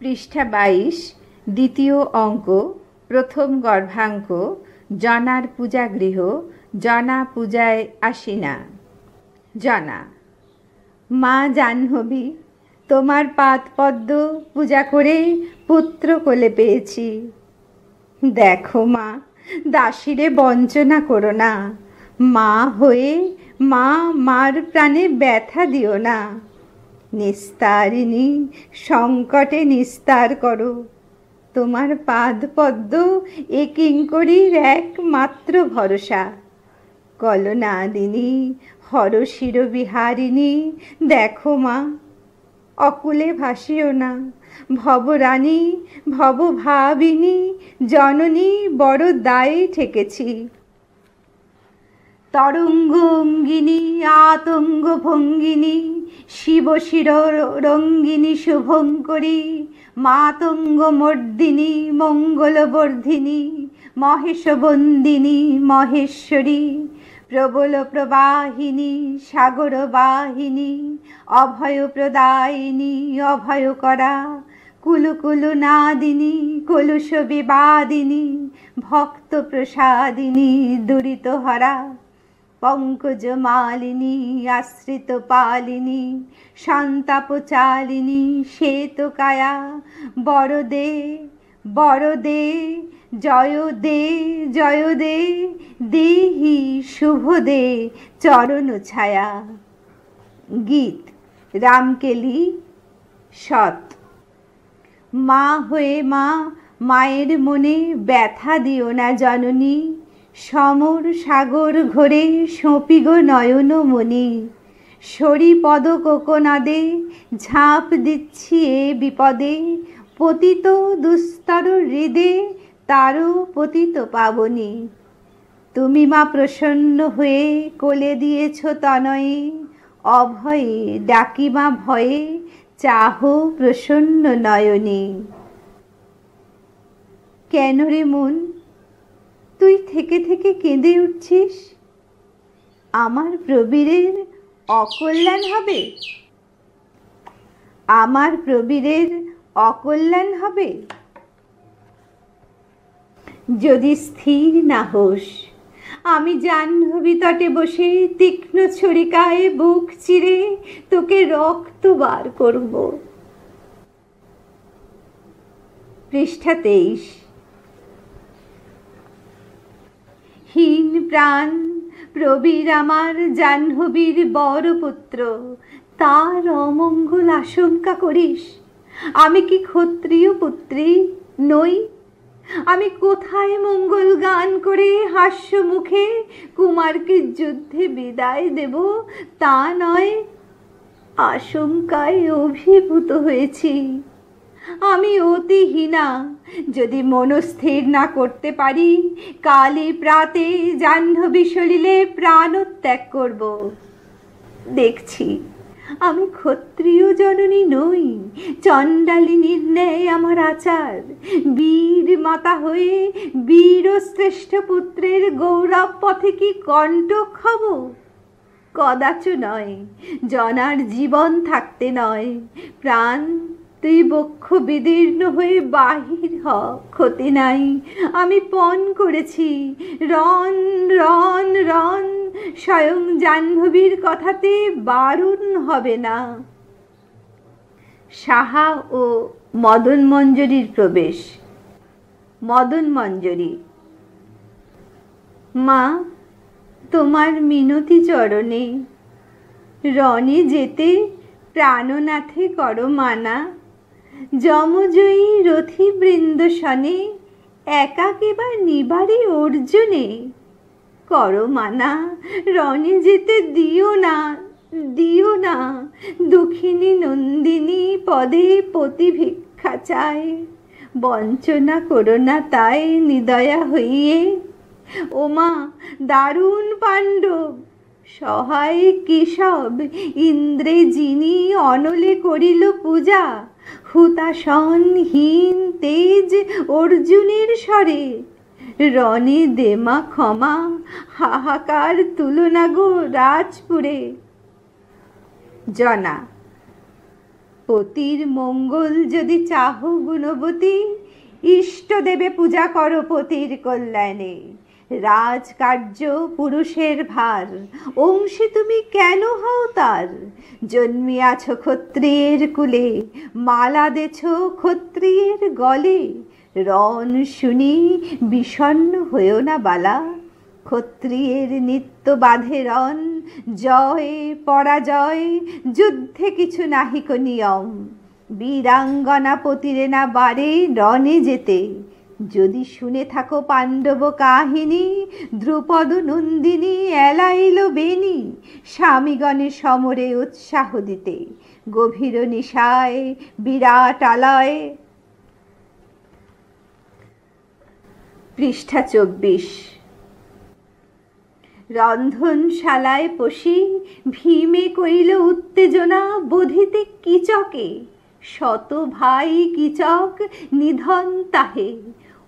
পৃষ্ঠা 22, দ্বিতীয় অঙ্ক, প্রথম গর্ভাঙ্ক। জনার পূজাগৃহ, জনা পূজায় আসিনা। জনা: মা জাহ্নবী, তোমার পাদ পদ্ম পূজা করে পুত্র কোলে পেয়েছি। দেখো মা, দাসীরে বঞ্চনা করো না। মা হয়ে মা মার প্রাণে ব্যথা দিও না। নিস্তারিণী, সংকটে নিস্তার করো। তোমার পাদ পদ্ম এ কিঙ্করীর একমাত্র ভরসা। কলনাদিনী, হরশির বিহারিণী, দেখো মা, অকুলে ভাসিও না। ভবরানী, ভবভাবিনী, জননী বড় দায়ে ঠেকেছি। তরঙ্গ অঙ্গিনী, আতঙ্গ ভঙ্গিনী, শিবশির রঙ্গিনী শুভঙ্করী, মাতঙ্গ মর্দিনী, মঙ্গলবর্ধিনী, মহেশবন্দিনী, মহেশ্বরী, প্রবল প্রবাহিনী, সাগর বাহিনী, অভয় প্রদায়িনী, অভয়করা, কুলুকুলু নাদিনী, কলুষ বিবাদিনী, ভক্ত প্রসাদিনী, দুরিতহরা, পঙ্কজ মালিনী, আশ্রিত পালিনী, সন্তাপচালিনী, শ্বেতকায়া, বরদে বরদে, জয় দে জয় দে, দেহি শুভ দে চরণ ছায়া। গীত রামকেলি সৎ। মা হয়ে মা, মায়ের মনে ব্যথা দিও না জননী। সমর সাগর ঘোরে সঁপিগ নয়ন মণি। সরি পদ কোকনাদে ঝাঁপ দিচ্ছি এ বিপদে। পতিত দুস্তর হৃদে তারও পতিত পাবনি। তুমি মা প্রসন্ন হয়ে কোলে দিয়েছ তনয়ে। অভয়ে ডাকি মা ভয়ে, চাহ প্রসন্ন নয়নে। কেন রে মন, তুই থেকে থেকে কেঁদে উঠছিস? আমার প্রবীরের অকল্যাণ হবে? আমার প্রবীরের অকল্যাণ হবে? যদি স্থির না হোস, আমি জাহ্নবী তটে বসে তীক্ষ্ণ ছুরিকায় বুক চিরে তোকে রক্ত বার করব। পৃষ্ঠা 23। হীন প্রাণ প্রবীর আমার জাহ্নবীর বড় পুত্র, তার অমঙ্গল আশঙ্কা করিস? আমি কি ক্ষত্রিয় পুত্রী নই? আমি কোথায় মঙ্গল গান করে হাস্য মুখে কুমারকে যুদ্ধে বিদায় দেব তা নয়, আশঙ্কায় অভিভূত হয়েছি। আমি অতিহীনা, যদি মনস্থির না করতে পারি কালই প্রাতে জাহ্নবী সলিলে প্রাণত্যাগ করব। দেখছি আমি ক্ষত্রিয় জননী নই, চণ্ডালিনীর ন্যায় আমার আচার। বীর মাতা হয়ে বীর শ্রেষ্ঠ পুত্রের গৌরব পথে কি কণ্টক হব? কদাচ নয়, জনার জীবন থাকতে নয়। প্রাণ, তুই বক্ষ বিদীর্ণ হয়ে বাহির হ, ক্ষতি নাই। আমি পণ করেছি, রণ রণ রণ, স্বয়ং জাহ্নবীর কথাতে বারণ হবে না। সাহা ও মদন মঞ্জরীর প্রবেশ। মদন মঞ্জরী: মা, তোমার মিনতি চরণে। রণে যেতে প্রাণনাথে করো মানা। যমজয়ী রথী বৃন্দ শনে, একাকী বা নিবারে অর্জুনে। করো মানা, রণে যেতে দিও না, দিও না। দুঃখিনী নন্দিনী পদে পতি ভিক্ষা চায়। বঞ্চনা করো না তাই নিদয়া হইয়ে। ওমা, দারুণ পাণ্ডব, সহায় কেশব, ইন্দ্রে যিনি অনলে করিল পূজা। হুতাশনহীন তেজ অর্জুনের স্বরে। রণে দেমা ক্ষমা, হাহাকার তুলনা গো রাজপুরে। জনা: পতির মঙ্গল যদি চাহ গুণবতী, ইষ্ট দেবে পূজা করো পতির কল্যাণে। রাজকার্য পুরুষের ভার, অংশী তুমি কেন হও তার? জন্মিয়াছ ক্ষত্রিয়ের কুলে, মালা দেছ ক্ষত্রিয়ের গলে। রণ শুনি বিষণ্ণ হয়েও না বালা, ক্ষত্রিয়ের নিত্য বাঁধে রণ। জয় পরাজয় যুদ্ধে কিছু নাহিক নিয়ম, বীরাঙ্গনা পতিরে না বারে রণে যেতে। যদি শুনে থাকো পাণ্ডব কাহিনী, দ্রুপদ নন্দিনী এলাইল বেনি, স্বামীগণে সমরে উৎসাহ দিতে। গভীর নিশায় বিরাট আলয়। পৃষ্ঠা 24। রন্ধনশালায় পশি ভীমে কইল উত্তেজনা, বোধিতে কিচকে। শত ভাই কিচক নিধন তাহে,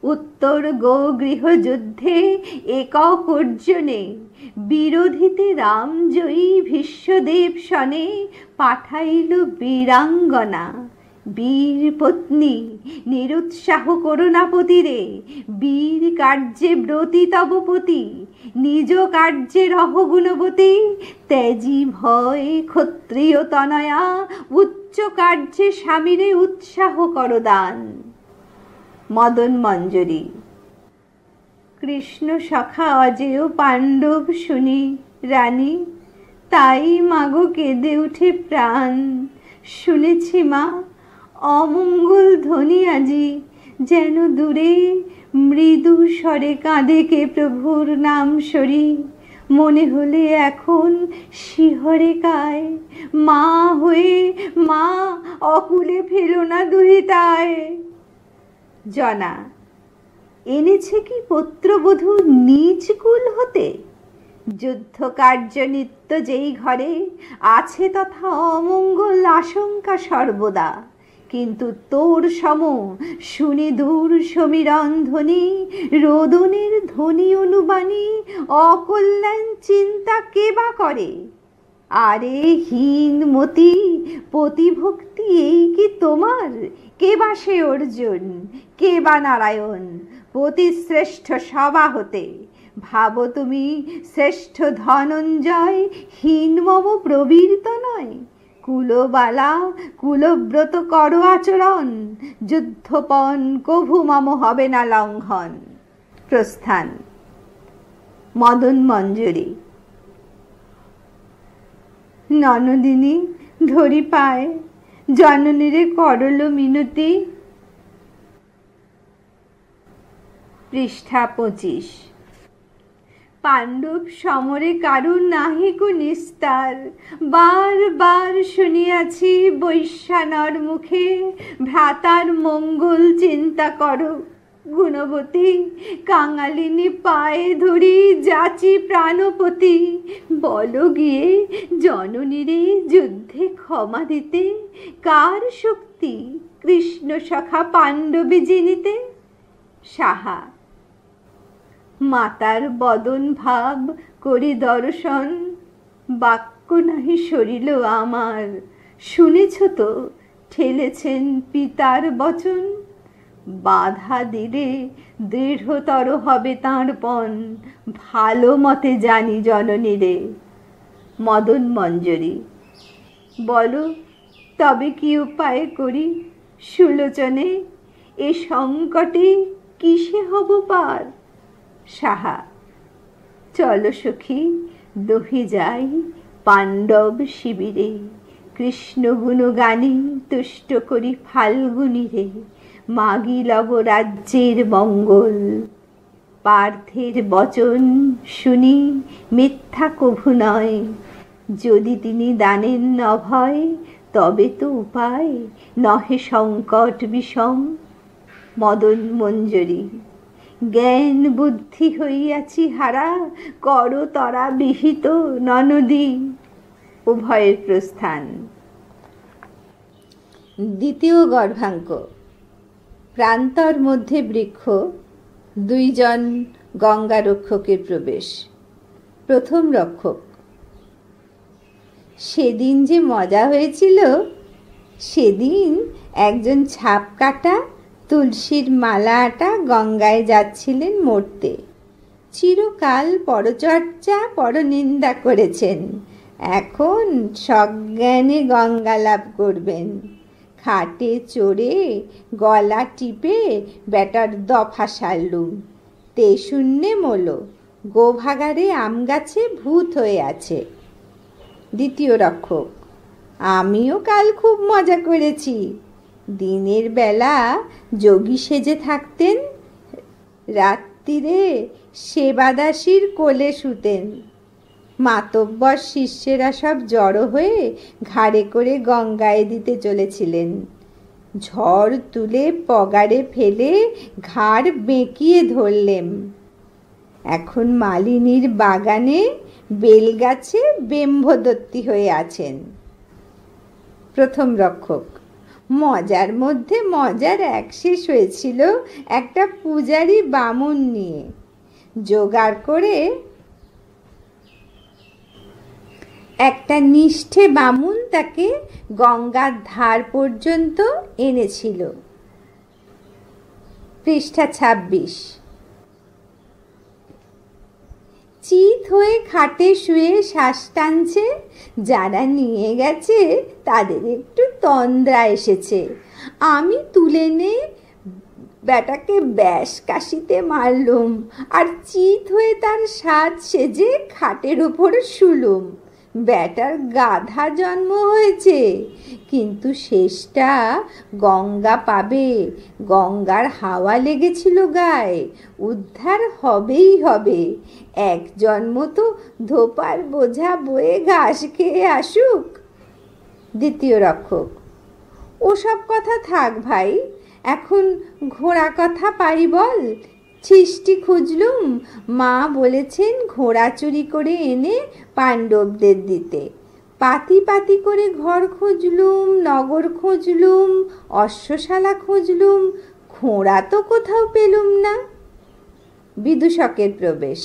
উত্তর গো-গৃহ যুদ্ধে একক অর্জুনে। বিরোধিতে রামজয়ী ভীষ্মদেব শনে, পাঠাইল বীরাঙ্গনা। বীর পত্নী নিরুৎসাহ করুণা পতিরে, বীর কার্যে ব্রতী তব পতি। নিজ কার্যে রহ গুণবতী, ত্যাজি ভয় ক্ষত্রিয় তনয়া। উচ্চ কার্যে স্বামীরে উৎসাহ করো দান। মদন মঞ্জরি। কৃষ্ণ সখা অজেয় পাণ্ডব শুনি রানী, তাই মাগো কেঁদে উঠে প্রাণ। শুনেছি মা অমঙ্গল ধ্বনি আজি, যেন দূরে মৃদু স্বরে কাঁদে কে প্রভুর নাম সরি। মনে হলে এখন শিহরে কায়, মা হয়ে মা অকুলে ফেলো না দুহিতায়। জনা। এনেছে কি পুত্রবধূ নিজ কুল হতে? যুদ্ধ কার্য নিত্য যেই ঘরে, আছে তথা অমঙ্গল আশঙ্কা সর্বদা। কিন্তু তোর সম শুনি দূর সমীরণ ধ্বনি, রোদনের ধ্বনি অনুবাণী। অকল্যাণ চিন্তা কে বা করে? আরে হীনমতি পতিভক্তি এই কি তোমার? কে বা সে অর্জুন, কে বা নারায়ণ? পতিশ্রেষ্ঠ সভা হতে ভাবো তুমি শ্রেষ্ঠ ধনঞ্জয়, হীন মম প্রবীরতা নয়। কুলবালা কুলব্রত করো আচরণ, যুদ্ধপণ কভু মম হবে না লঙ্ঘন। প্রস্থান। মদন মঞ্জরি। ননদিনী ধরি পায়, জননীরে করল মিনতি। পৃষ্ঠা 25। পাণ্ডব সমরে কারুর নাহিক নিস্তার, বার বার শুনিয়াছি বৈশ্যানর মুখে। ভ্রাতার মঙ্গল চিন্তা করো গুণবতী, কাঙালিনী পায়ে ধরি যাচি প্রাণপতি। বলো গিয়ে জননীরে যুদ্ধে ক্ষমা দিতে, কার শক্তি কৃষ্ণ সখা পাণ্ডবী জিনিতে। সাহা। মাতার বদন ভাব করি দর্শন, বাক্য নাহি সরিল আমার। শুনেছ তো ঠেলেছেন পিতার বচন, বাধা দিলে দৃঢ়তর হবে তাঁর পণ। ভালো মতে জানি জননীরে। মদন মঞ্জরি। বলো তবে কি উপায় করি সুলোচনে, এ সংকটে কিসে হব পার। সাহা। চলো সখী দহি যাই পাণ্ডব শিবিরে, কৃষ্ণ গুণগানে তুষ্ট করি ফাল্গুনীরে। মাগি লব রাজ্যের মঙ্গল, পার্থের বচন শুনি মিথ্যা কভু নয়। যদি তিনি দানেন অভয়, তবে তো উপায় নহে সংকট বিষম। মদন মঞ্জরি। জ্ঞান বুদ্ধি হইয়াছি হারা, করো তরা বিহিত ননদী। উভয়ের প্রস্থান। দ্বিতীয় গর্ভাঙ্ক। প্রান্তর মধ্যে বৃক্ষ, দুইজন গঙ্গা রক্ষকের প্রবেশ। প্রথম রক্ষক। সেদিন যে মজা হয়েছিল, সেদিন একজন ছাপ কাটা তুলসীর মালা আটা গঙ্গায় যাচ্ছিলেন মরতে। চিরকাল পরচর্চা পরনিন্দা করেছেন, এখন সজ্ঞানে গঙ্গা লাভ করবেন। খাটে চড়ে গলা টিপে বেটার দফা সারলুম। শূন্যে মোলো গোভাগারে আম গাছে ভূত হয়ে আছে। দ্বিতীয় রক্ষক: আমিও কাল খুব মজা করেছি। দিনের বেলা যোগী সেজে থাকতেন, রাত্রিরে সেবাদাসীর কোলে শুতেন। মাতব্বর শিষ্যেরা সব জড়ো হয়ে ঘাড়ে করে গঙ্গায় দিতে চলেছিলেন। ঝড় তুলে পগারে ফেলে ঘাড় বেঁকিয়ে ধরলেম। এখন মালিনীর বাগানে বেলগাছে বেম্ভদত্তি হয়ে আছেন। প্রথম রক্ষক: মজার মধ্যে মজার এক শেষ হয়েছিল একটা পূজারি বামুন নিয়ে। জোগাড় করে একটা নিষ্ঠে বামুন তাকে গঙ্গার ধার পর্যন্ত এনেছিল। পৃষ্ঠা 26। চিত হয়ে খাটে শুয়ে শ্বাস টানছে। যারা নিয়ে গেছে তাদের একটু তন্দ্রা এসেছে। আমি তুলে নে বেটাকে ব্যাস কাশিতে মারলুম, আর চিত হয়ে তার সাজ সেজে খাটের ওপর শুলুম। বেটার গাধা জন্ম হয়েছে, কিন্তু শেষটা গঙ্গা পাবে। গঙ্গার হাওয়া লেগেছিল গায়ে, উদ্ধার হবেই হবে। এক জন্ম তো ধোপার বোঝা বয়ে ঘাস খেয়ে আসুক। দ্বিতীয় রক্ষক: ওসব কথা থাক ভাই, এখন ঘোড়া কথা পারি বল। ছিষ্টি খুঁজলুম, মা বলেছেন ঘোড়া চুরি করে এনে পাণ্ডবদের দিতে। পাতি পাতি করে ঘর খুঁজলুম, নগর খুঁজলুম, অশ্বশালা খুঁজলুম, ঘোড়া তো কোথাও পেলুম না। বিদূষকের প্রবেশ।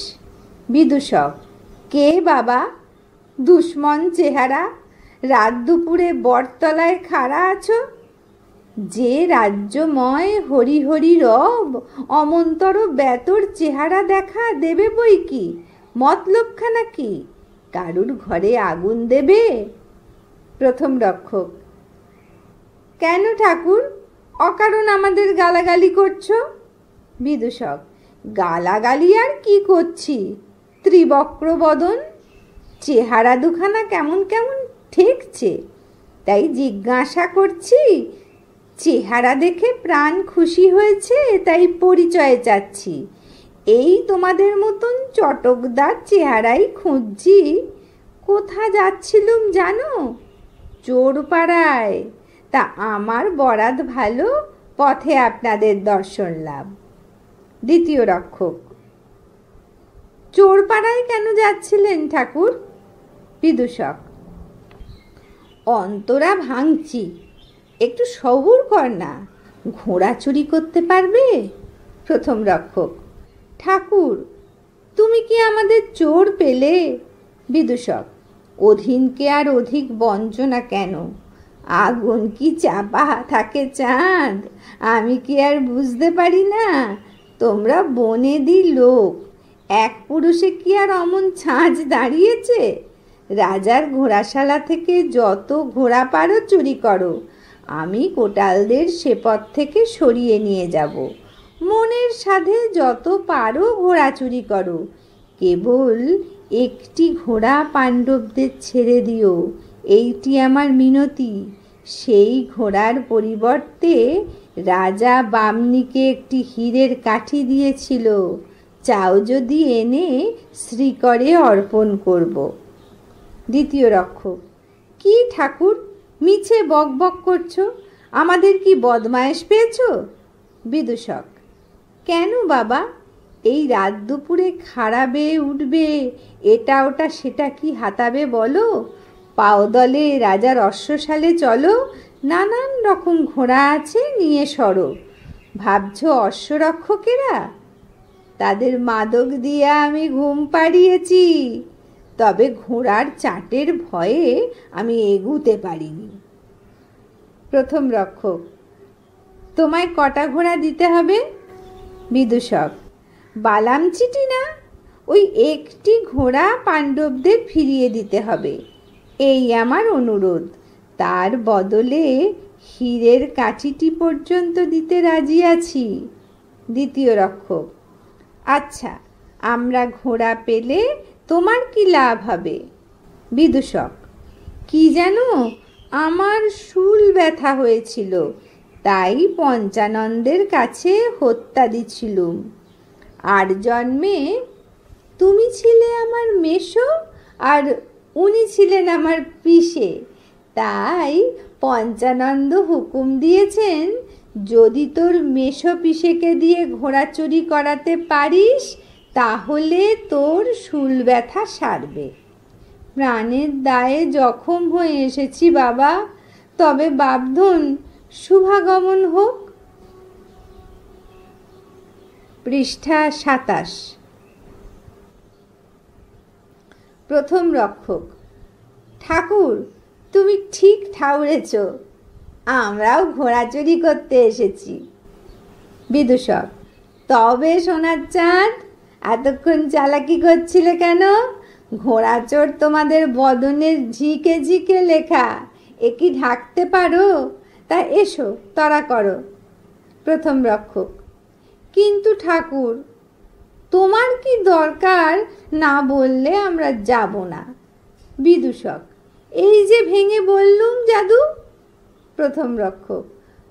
বিদূষক: কে বাবা? দুশ্মন চেহারা, রাত দুপুরে বটতলায় খাড়া আছো। যে রাজ্যময় হরি হরি রব, অমন্তর বেতর চেহারা দেখা দেবে বই কি? মতলবখানা কি? কারুর ঘরে আগুন দেবে? প্রথম রক্ষক: কেন ঠাকুর, অকারণ আমাদের গালাগালি করছো? বিদূষক: গালাগালি আর কি করছি? ত্রিবক্র বদন, চেহারা দুখানা কেমন কেমন ঠেকছে, তাই জিজ্ঞাসা করছি। চেহারা দেখে প্রাণ খুশি হয়েছে, তাই পরিচয় চাচ্ছি। এই তোমাদের মতন চটকদার চেহারাই খুঁজছি। কোথা যাচ্ছিলুম জানো? চোরপাড়ায়। তা আমার বরাত ভালো, পথে আপনাদের দর্শন লাভ। দ্বিতীয় রক্ষক: চোরপাড়ায় কেন যাচ্ছিলেন ঠাকুর? বিদূষক: অন্তরা ভাঙছি, একটু সবুর কর না। ঘোড়া চুরি করতে পারবে? প্রথম রক্ষক: ঠাকুর, তুমি কি আমাদের চোর পেলে? বিদূষক: অধীনকে আর অধিক বঞ্চনা কেন? আগুন কি চাপা থাকে চাঁদ? আমি কি আর বুঝতে পারি না? তোমরা বনেদি লোক, এক পুরুষে কি আর অমন ছাঁচ দাঁড়িয়েছে? রাজার ঘোড়াশালা থেকে যত ঘোড়া পারো চুরি করো, আমি কোটালদের সে পথ থেকে সরিয়ে নিয়ে যাব। মনের সাধে যত পারো ঘোড়া চুরি করো, কেবল একটি ঘোড়া পাণ্ডবদের ছেড়ে দিও, এইটি আমার মিনতি। সেই ঘোড়ার পরিবর্তে রাজা বামনিকে একটি হীরের কাঠি দিয়েছিল, চাও যদি এনে শ্রীকরে অর্পণ করব। দ্বিতীয় রক্ষক: কি ঠাকুর, মিছে বক বক করছো? আমাদের কি বদমায়েশ পেয়েছো? বিদূষক: কেন বাবা, এই রাত দুপুরে খাড়া বেয়ে উঠবে, এটা ওটা সেটা কি হাতাবে বলো? পাওদলে রাজার অশ্বশালে চলো, নানান রকম ঘোড়া আছে, নিয়ে সরো। ভাবছো অশ্বরক্ষকেরা? তাদের মাদক দিয়ে আমি ঘুম পাড়িয়েছি, তবে ঘোড়ার চাটের ভয়ে আমি এগুতে পারিনি। প্রথম রক্ষক, তোমায় কটা ঘোড়া দিতে হবে? বিদূষক, বালাম চিঠি না, ওই একটি ঘোড়া পাণ্ডবদের ফিরিয়ে দিতে হবে, এই আমার অনুরোধ। তার বদলে হীরের কাঠিটি পর্যন্ত দিতে রাজি আছি। দ্বিতীয় রক্ষক, আচ্ছা, আমরা ঘোড়া পেলে তোমার কি লাভ হবে? বিদূষক, কি জানো, আমার শুল ব্যথা হয়েছিল, তাই পঞ্চানন্দের কাছে হত্যা দিছিলুম। আর জন্মে তুমি ছিলে আমার মেসো, আর উনি ছিলেন আমার পিসে, তাই পঞ্চানন্দ হুকুম দিয়েছেন, যদি তোর মেসো পিসেকে দিয়ে ঘোড়া চুরি করাতে পারিস তাহলে তোর শুল ব্যথা সারবে। প্রাণের দায়ে জখম হয়ে এসেছি বাবা, তবে বাপধন শুভাগমন হোক। পৃষ্ঠা ২৭। প্রথম রক্ষক, ঠাকুর তুমি ঠিক ঠাউরেছ, আমরাও ঘোড়া চুরি করতে এসেছি। বিদূষক, তবে সোনার চাঁদ, এতক্ষণ চালাকি করছিলে কেন? ঘোড়া চোর তোমাদের বদনের ঝিকে ঝিকে লেখা, এ কি ঢাকতে পারো? তা এসো তড়া করো। প্রথম রক্ষক, কিন্তু ঠাকুর তোমার কি দরকার, না বললে আমরা যাব না। বিদূষক, এই যে ভেঙে বললুম জাদু। প্রথম রক্ষক,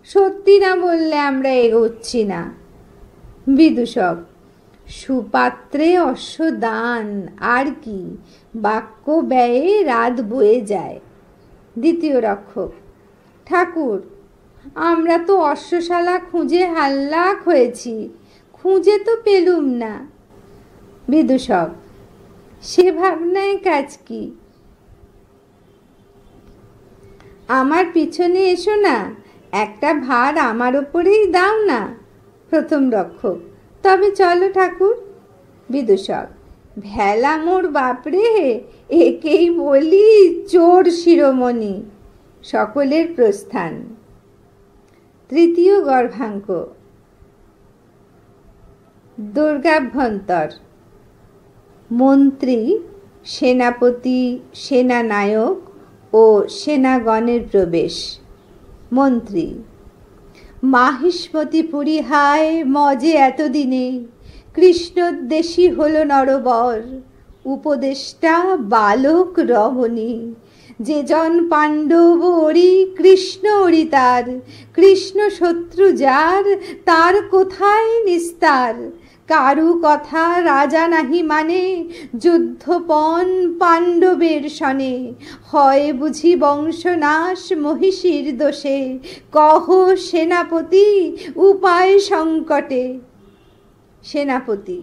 সত্যি না বললে আমরা এগোচ্ছি না। বিদূষক, সুপাত্রে অশ্বদান, আর কি, বাক্য ব্যয়ে রাত বয়ে যায়। দ্বিতীয় রক্ষক, ঠাকুর আমরা তো অশ্বশালা খুঁজে হাল্লাক হয়েছি, খুঁজে তো পেলুম না। বিদূষক, সে ভাবনায় কাজ কি, আমার পিছনে এসো না, একটা ভার আমার ওপরেই দাও না। প্রথম রক্ষক, তবে চলো ঠাকুর। বিদূষক, ভেলা মোর বাপরে, একেই বলি চোর শিরোমণি। সকলের প্রস্থান। তৃতীয় গর্ভাঙ্ক। দুর্গাভ্যন্তর। মন্ত্রী, সেনাপতি, সেনানায়ক ও সেনাগণের প্রবেশ। মন্ত্রী, মাহিষ্মতি পুরী হায়, মজে এতদিনে কৃষ্ণোদ্দেশী হল নরবর, উপদেষ্টা বালক রমণী। যে জন পাণ্ডব ওরি, কৃষ্ণ ওরি তার, কৃষ্ণ শত্রু যার, তার কোথায় নিস্তার। কারু কথা রাজা নাহি মানে, যুদ্ধপণ পাণ্ডবের সনে। হয় বুঝি বংশনাশ মহিষীর দোষে, কহ সেনাপতি উপায় সংকটে। সেনাপতি,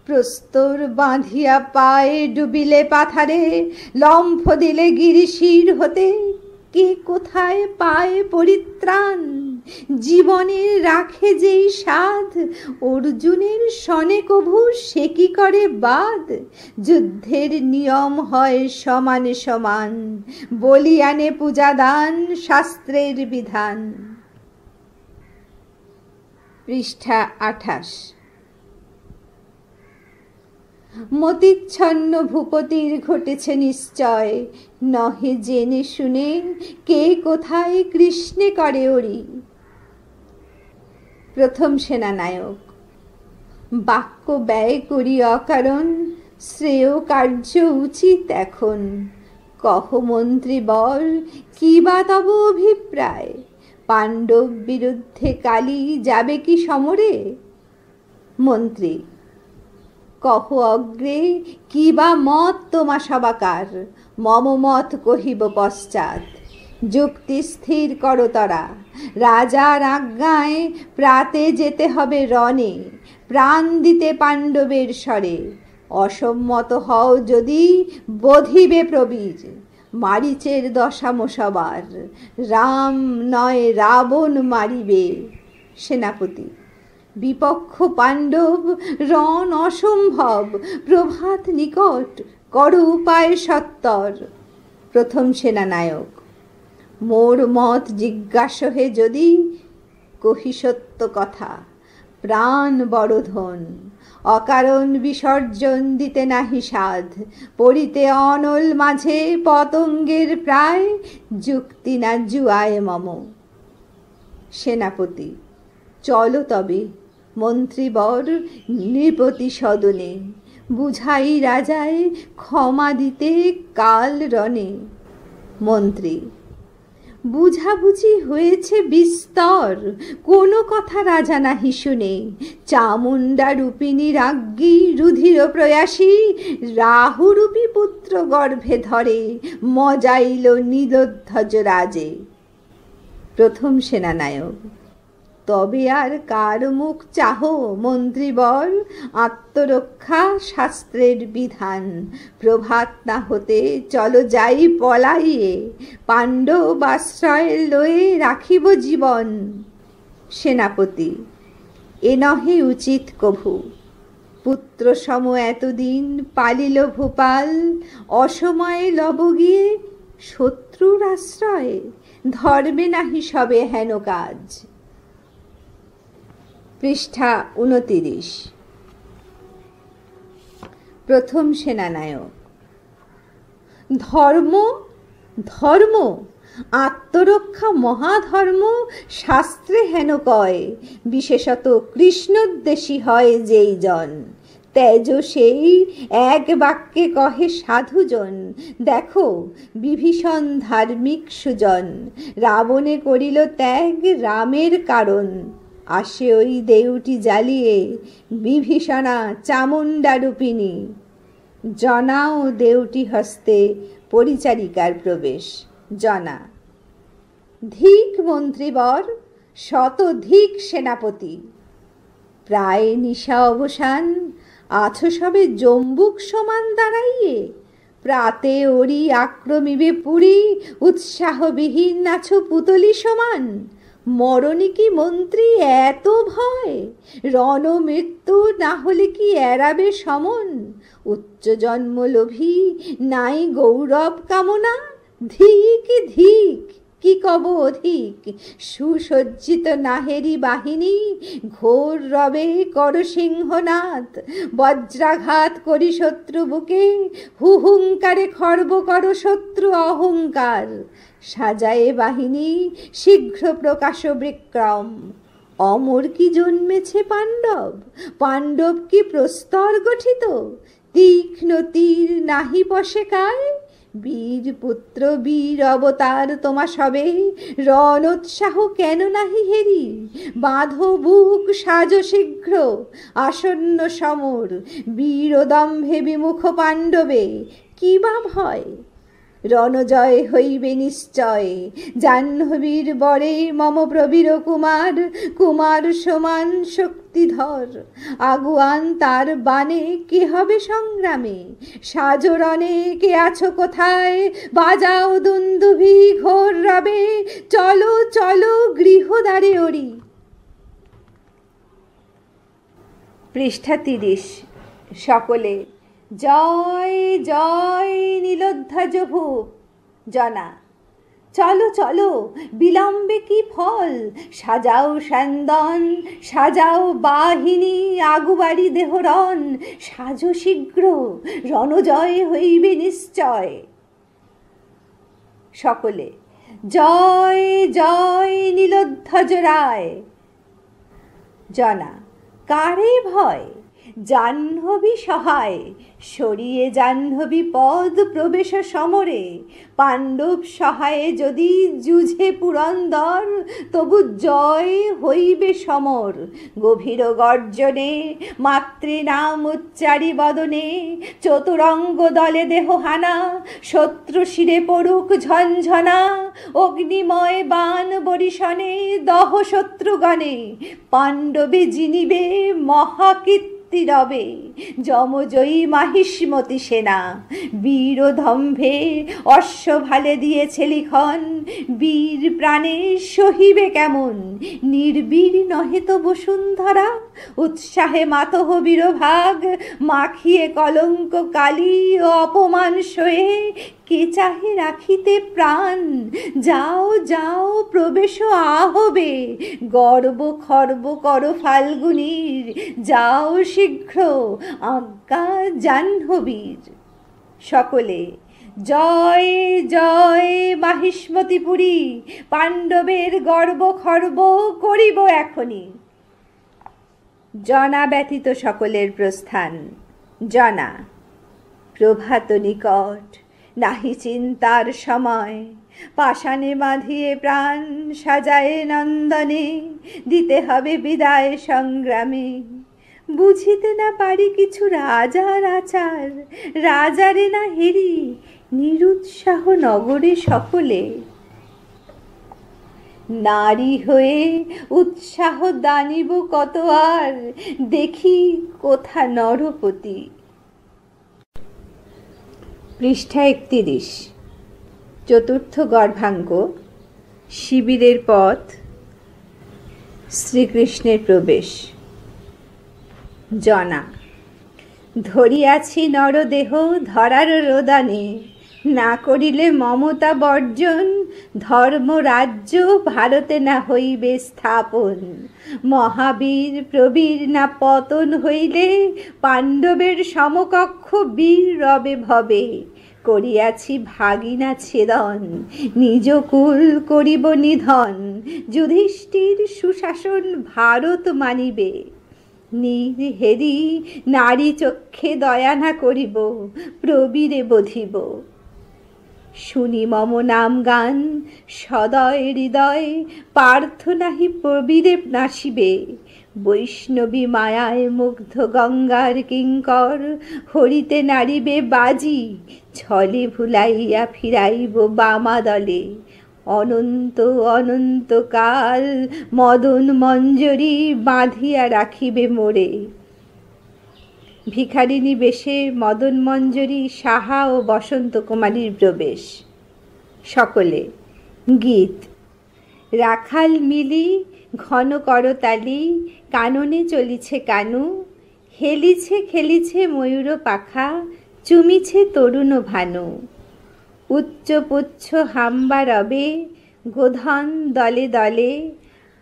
প্রস্তর বাঁধিয়া পায়ে ডুবিলে পাথারে, লম্ফ দিলে গিরিশির হতে, কে কোথায় পায় পরিত্রাণ। জীবনে রাখে যেই সাধ, অর্জুনের সনে কভু সে কি করে বাদ। যুদ্ধের নিয়ম হয় সমানে সমান, বলিয়ানে পূজাদান শাস্ত্রের বিধান। পৃষ্ঠা ২৮। মতিচ্ছন্ন ভূপতির ঘটেছে নিশ্চয়, নহে জেনে শুনে কে কোথায় কৃষ্ণে করে ওরি। প্রথম সেনানায়ক, বাক্য ব্যয় করি অকারণ, শ্রেয় কার্য উচিত এখন। কহ মন্ত্রী বর, কি বা তব অভিপ্রায়, পাণ্ডব বিরুদ্ধে কালী যাবে কি সমরে। মন্ত্রী, কহ অগ্রে, কি বা মত তোমা সবাকার, মম মত কহিব পশ্চাৎ। যুক্তি স্থির করো তরা, রাজার আজ্ঞায় প্রাতে যেতে হবে রণে, প্রাণ দিতে পাণ্ডবের স্বরে। অসম্মত হও যদি, বধিবে প্রবীর, মারিচের দশা মোসবার, রাম নয় রাবণ মারিবে। সেনাপতি, বিপক্ষ পাণ্ডব রণ অসম্ভব, প্রভাত নিকট, কর উপায় সত্তর। প্রথম সেনানায়ক, মোর মত জিজ্ঞাসহে যদি, কহি সত্য কথা, প্রাণ বড় ধন। অকারণ বিসর্জন দিতে নাহি সাধ, পড়িতে অনল মাঝে পতঙ্গের প্রায়, যুক্তি না জুয়ায় মম। সেনাপতি, চলো তবে মন্ত্রীবর নৃপতি সদনে, বুঝাই রাজায় ক্ষমা দিতে কাল রণে। মন্ত্রী, বুঝাবুঝি হয়েছে বিস্তর, কোনো কথা রাজা নাহি শুনে। চামুণ্ডা রূপিণী রাজ্ঞী রুধির প্রয়াসী, রাহুরূপী পুত্র গর্ভে ধরে, মজাইল নীলধ্বজ রাজে। প্রথম সেনানায়ক, তবে আর কার মুখ চাহ মন্ত্রীবর, আত্মরক্ষা শাস্ত্রের বিধান। প্রভাত না হতে চলো যাই পলাইয়ে, পাণ্ডব আশ্রয় লয়ে রাখিব জীবন। সেনাপতি, এ নহে উচিত কভু, পুত্র সম এতদিন পালিল ভূপাল, অসময়ে লব গিয়ে শত্রুর আশ্রয়ে, ধর্মে নাহি সবে হেন কাজ। পৃষ্ঠা 29। প্রথম সেনানায়ক, ধর্ম ধর্ম, আত্মরক্ষা মহাধর্ম, শাস্ত্রে হেন কয়। বিশেষত কৃষ্ণোদ্দেশী হয় যেই জন, তেজ সেই এক বাক্যে কহে সাধুজন। দেখো বিভীষণ ধার্মিক সুজন, রাবণে করিল ত্যাগ রামের কারণ। আসে ওই দেউটি জ্বালিয়ে বিভীষণা চামুণ্ডা রূপিণী, জনা ও দেউটি হস্তে পরিচারিকার প্রবেশ। জনা, ধিক মন্ত্রীবর, শত ধিক সেনাপতি। প্রায় নিশা অবসান, আছো সবে জম্বুক সমান দাঁড়াইয়ে। প্রাতে ওরি আক্রমিবে পুরী, উৎসাহবিহীন আছো পুতলি সমান। মরণে কি মন্ত্রী এত ভয়, রণ মৃত্যু না হলে কি এড়াবে সমন। উচ্চ জন্মলোভী নাই গৌরব কামনা, ধিক ধিক কি কব অধিক। সুসজ্জিত নাহেরি বাহিনী, ঘোর রবে কর সিংহনাদ। বজ্রাঘাত করি শত্রু বুকে, হুহুঙ্কারে খর্ব কর শত্রু অহংকার। সাজায়ে বাহিনী শীঘ্র প্রকাশ বিক্রম, অমর কি জন্মেছে পাণ্ডব, পাণ্ডব কি প্রস্তর গঠিত। তীক্ষ্ণ তীর নাহি পশে কায়, বীর পুত্র বীর অবতার তোমা সবে। রণোৎসাহ কেন নাহি হেরি, বাঁধো বুক সাজো শীঘ্র। আসন্ন সমর বীরদম্ভে বিমুখ পাণ্ডবে, কি বা ভয়। রণজয় হইবে নিশ্চয়, জাহ্নবীর বরে মম প্রবীর কুমার। কুমার সমান শক্তিধর, আগুয়ান তার বাণে কে হবে সংগ্রামে। সাজরণে কে আছো কোথায়, বাজাও দুন্দুভি ঘোর রবে। চলো চলো গৃহদ্বারে ওরি। পৃষ্ঠা 30। সকলে জয় জয় নীলধ্বজ ভূপ। জনা, চলো চলো বিলম্বে কি ফল। সাজাও স্যান্দন, সাজাও বাহিনী, আগুবাড়ি দেহরণ। সাজো শীঘ্র, রণজয় হইবে নিশ্চয়। সকলে জয় জয় নীলধ্বজ রায়। জনা, কারে ভয়, জাহ্নবী সহায়। সরিয়ে জাহ্নবী পদ প্রবেশ সমরে। পাণ্ডব সহায়ে যদি যুঝে পুরন্দর, তবু জয় হইবে সমর। গভীর গর্জনে মাতৃনাম উচ্চারি বদনে, চতুরঙ্গ দলে দেহ হানা। শত্রু শিরে পড়ুক ঝনঝনা, অগ্নিময় বাণ বরিশনে দহ শত্রুগণে। পাণ্ডবে জিনিবে মহাকীর্তি শক্তি রবে যমজয়ী মাহিষ্মতি সেনা। বীরদম্ভে অশ্বভালে দিয়েছে লিখন, বীর প্রাণে সহিবে কেমন? নির্বীর নহে তো বসুন্ধরা, উৎসাহে মাতহ বীরভাগ। মাখিয়ে কলঙ্ক কালি ও অপমান সয়ে কে চাহে রাখিতে প্রাণ? যাও যাও প্রবেশ আহবে, গর্ব খর্ব কর ফাল্গুনীর। যাও শীঘ্র, আজ্ঞা জাহ্নবীর। সকলে জয় জয় মাহিষ্মতিপুরী, পাণ্ডবের গর্ব খর্ব করিব এখনি। জনা ব্যতীত সকলের প্রস্থান। জনা। প্রভাত নিকট, নাহি চিন্তার সময়। পাষাণে বাঁধিয়ে প্রাণ সাজায়ে নন্দনে, দিতে হবে বিদায় সংগ্রামে। বুঝিতে না পারি কিছু রাজার আচার, রাজারে না হেরি নিরুৎসাহ নগরে সকলে। নারী হয়ে উৎসাহ দানিব কত আর, দেখি কোথা নরপতি। পৃষ্ঠা 31। চতুর্থ গর্ভাঙ্গ। শিবিরের পথ, শ্রীকৃষ্ণের প্রবেশ। জনা। ধরিয়াছি নরদেহ ধরার রোদানে, না করিলে মমতা বর্জন। ধর্ম রাজ্য ভারতে না হইবে স্থাপন, মহাবীর প্রবীর না পতন হইলে। পাণ্ডবের সমকক্ষ বীর রবে ভবে, করিয়াছি ভাগিনা ছেদন। নিজ কুল করিব নিধন, যুধিষ্ঠির সুশাসন ভারত মানিবে। নির্হেরি নারী চক্ষে দয়া না করিব, প্রবীরে বধিব। শুনি মম নাম গান সদয় হৃদয়, পার্থ নাহি প্রবীরে নাসিবে। বৈষ্ণবী মায়ায় মুগ্ধ গঙ্গার কিঙ্কর, হরিতে নারিবে বাজি। ছলে ভুলাইয়া ফিরাইব বামা দলে, অনন্ত অনন্ত কাল মদন মঞ্জরি বাঁধিয়া রাখিবে মোরে। ভিখারিণী বেশে মদন মঞ্জরি সাহা ও বসন্ত কুমারীর প্রবেশ। সকলে। গীত। রাখাল মিলি ঘন করতালি, কাননে চলিছে কানু। হেলিছে খেলিছে ময়ূর পাখা, চুমিছে তরুণ ভানু। উচ্চ পুচ্ছ হাম্বা রবে, গোধন দলে দলে।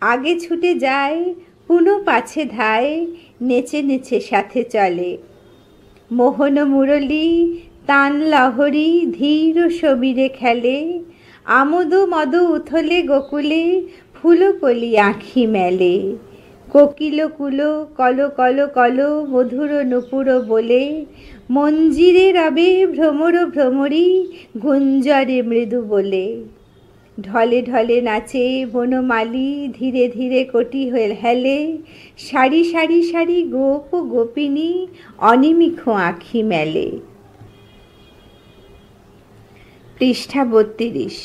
আগে ছুটে যায় পুনঃ পাছে ধায়, নেচে নেচে সাথে চলে। মোহন মুরলী তান লহরী ধীর সবিরে খেলে। আমোদ মদ উথলে গোকুলে, ফুলকলি আঁখি মেলে। কোকিল কুল কল কল কল মধুর নুপুর বলে। মঞ্জিরে রবে ভ্রমর ভ্রমরী, গুঞ্জরে মৃদু বলে। ঢলে ঢলে নাচে বনমালী, ধীরে ধীরে কোটি হেলে। সারি সারি সারি গোপ গোপিনী, অনিমিষ আঁখি মেলে। পৃষ্ঠা 32।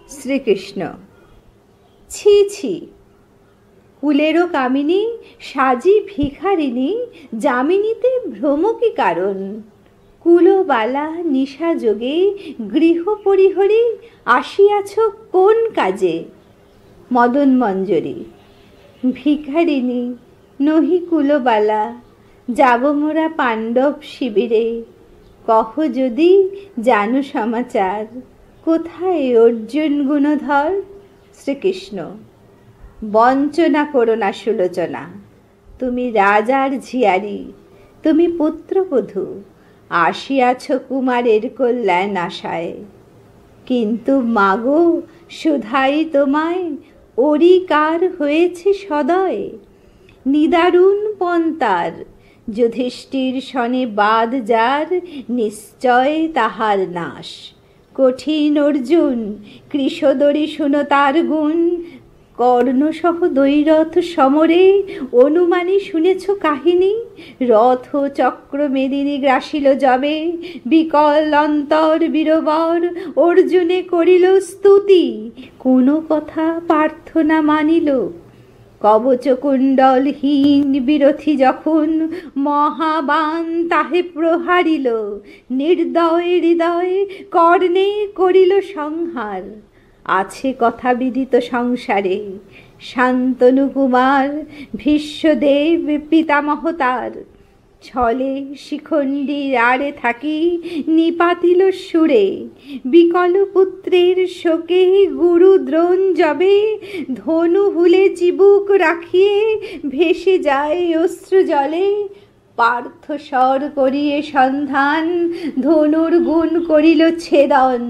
শ্রীকৃষ্ণ। ছি ছি, কুলেরও কামিনী সাজি ভিখারিণী, যামিনীতে ভ্রম কি কারণ? কুলবালা নিশা যোগে গৃহ পরিহরি, আসিয়াছ কোন কাজে? মদন মঞ্জরি। ভিখারিণী নহি কুলবালা, যাব মোরা পাণ্ডব শিবিরে। কহ যদি জানো সমাচার, কোথায় অর্জুন গুণধর? শ্রীকৃষ্ণ। বঞ্চনা করো না সুলোচনা, তুমি রাজার ঝিয়ারি, তুমি পুত্রবধূ। আসিয়াছ কুমারের কল্যাণ আশায়, কিন্তু মাগো সুধাই তোমায়, ওরি কার হয়েছে সদয়। নিদারুণ পন্তার, যুধিষ্ঠির শনে বাদ যার, নিশ্চয় তাহার নাশ। কঠিন অর্জুন কৃষদরি শুনো তার গুণ, কর্ণসহ দৈরথ সমরে অনুমানী শুনেছ কাহিনী। রথ চক্র মেদিনী গ্রাসিল যবে, বিকল অন্তর বীরবর অর্জুনে করিল স্তুতি। কোনো কথা প্রার্থনা মানিল, কবচকুণ্ডলহীন বিরথী যখন মহাবাণ তাহে প্রহারিল, নির্দয় হৃদয় কর্ণে করিল সংহার। আছে কথা বিদিত সংসারে, শান্তনু কুমার ভীষ্মদেব পিতামহ তার। ছলে শিখণ্ডীর আড়ে থাকি নিপাতিল সুরে, বিকল পুত্রের শোকে গুরু দ্রোণ যবে, ধনু হুলে চিবুক রাখিয়ে ভেসে যায় অশ্রু জলে। পার্থ স্বর করিয়ে সন্ধান, ধনুর গুণ করিল ছেদন,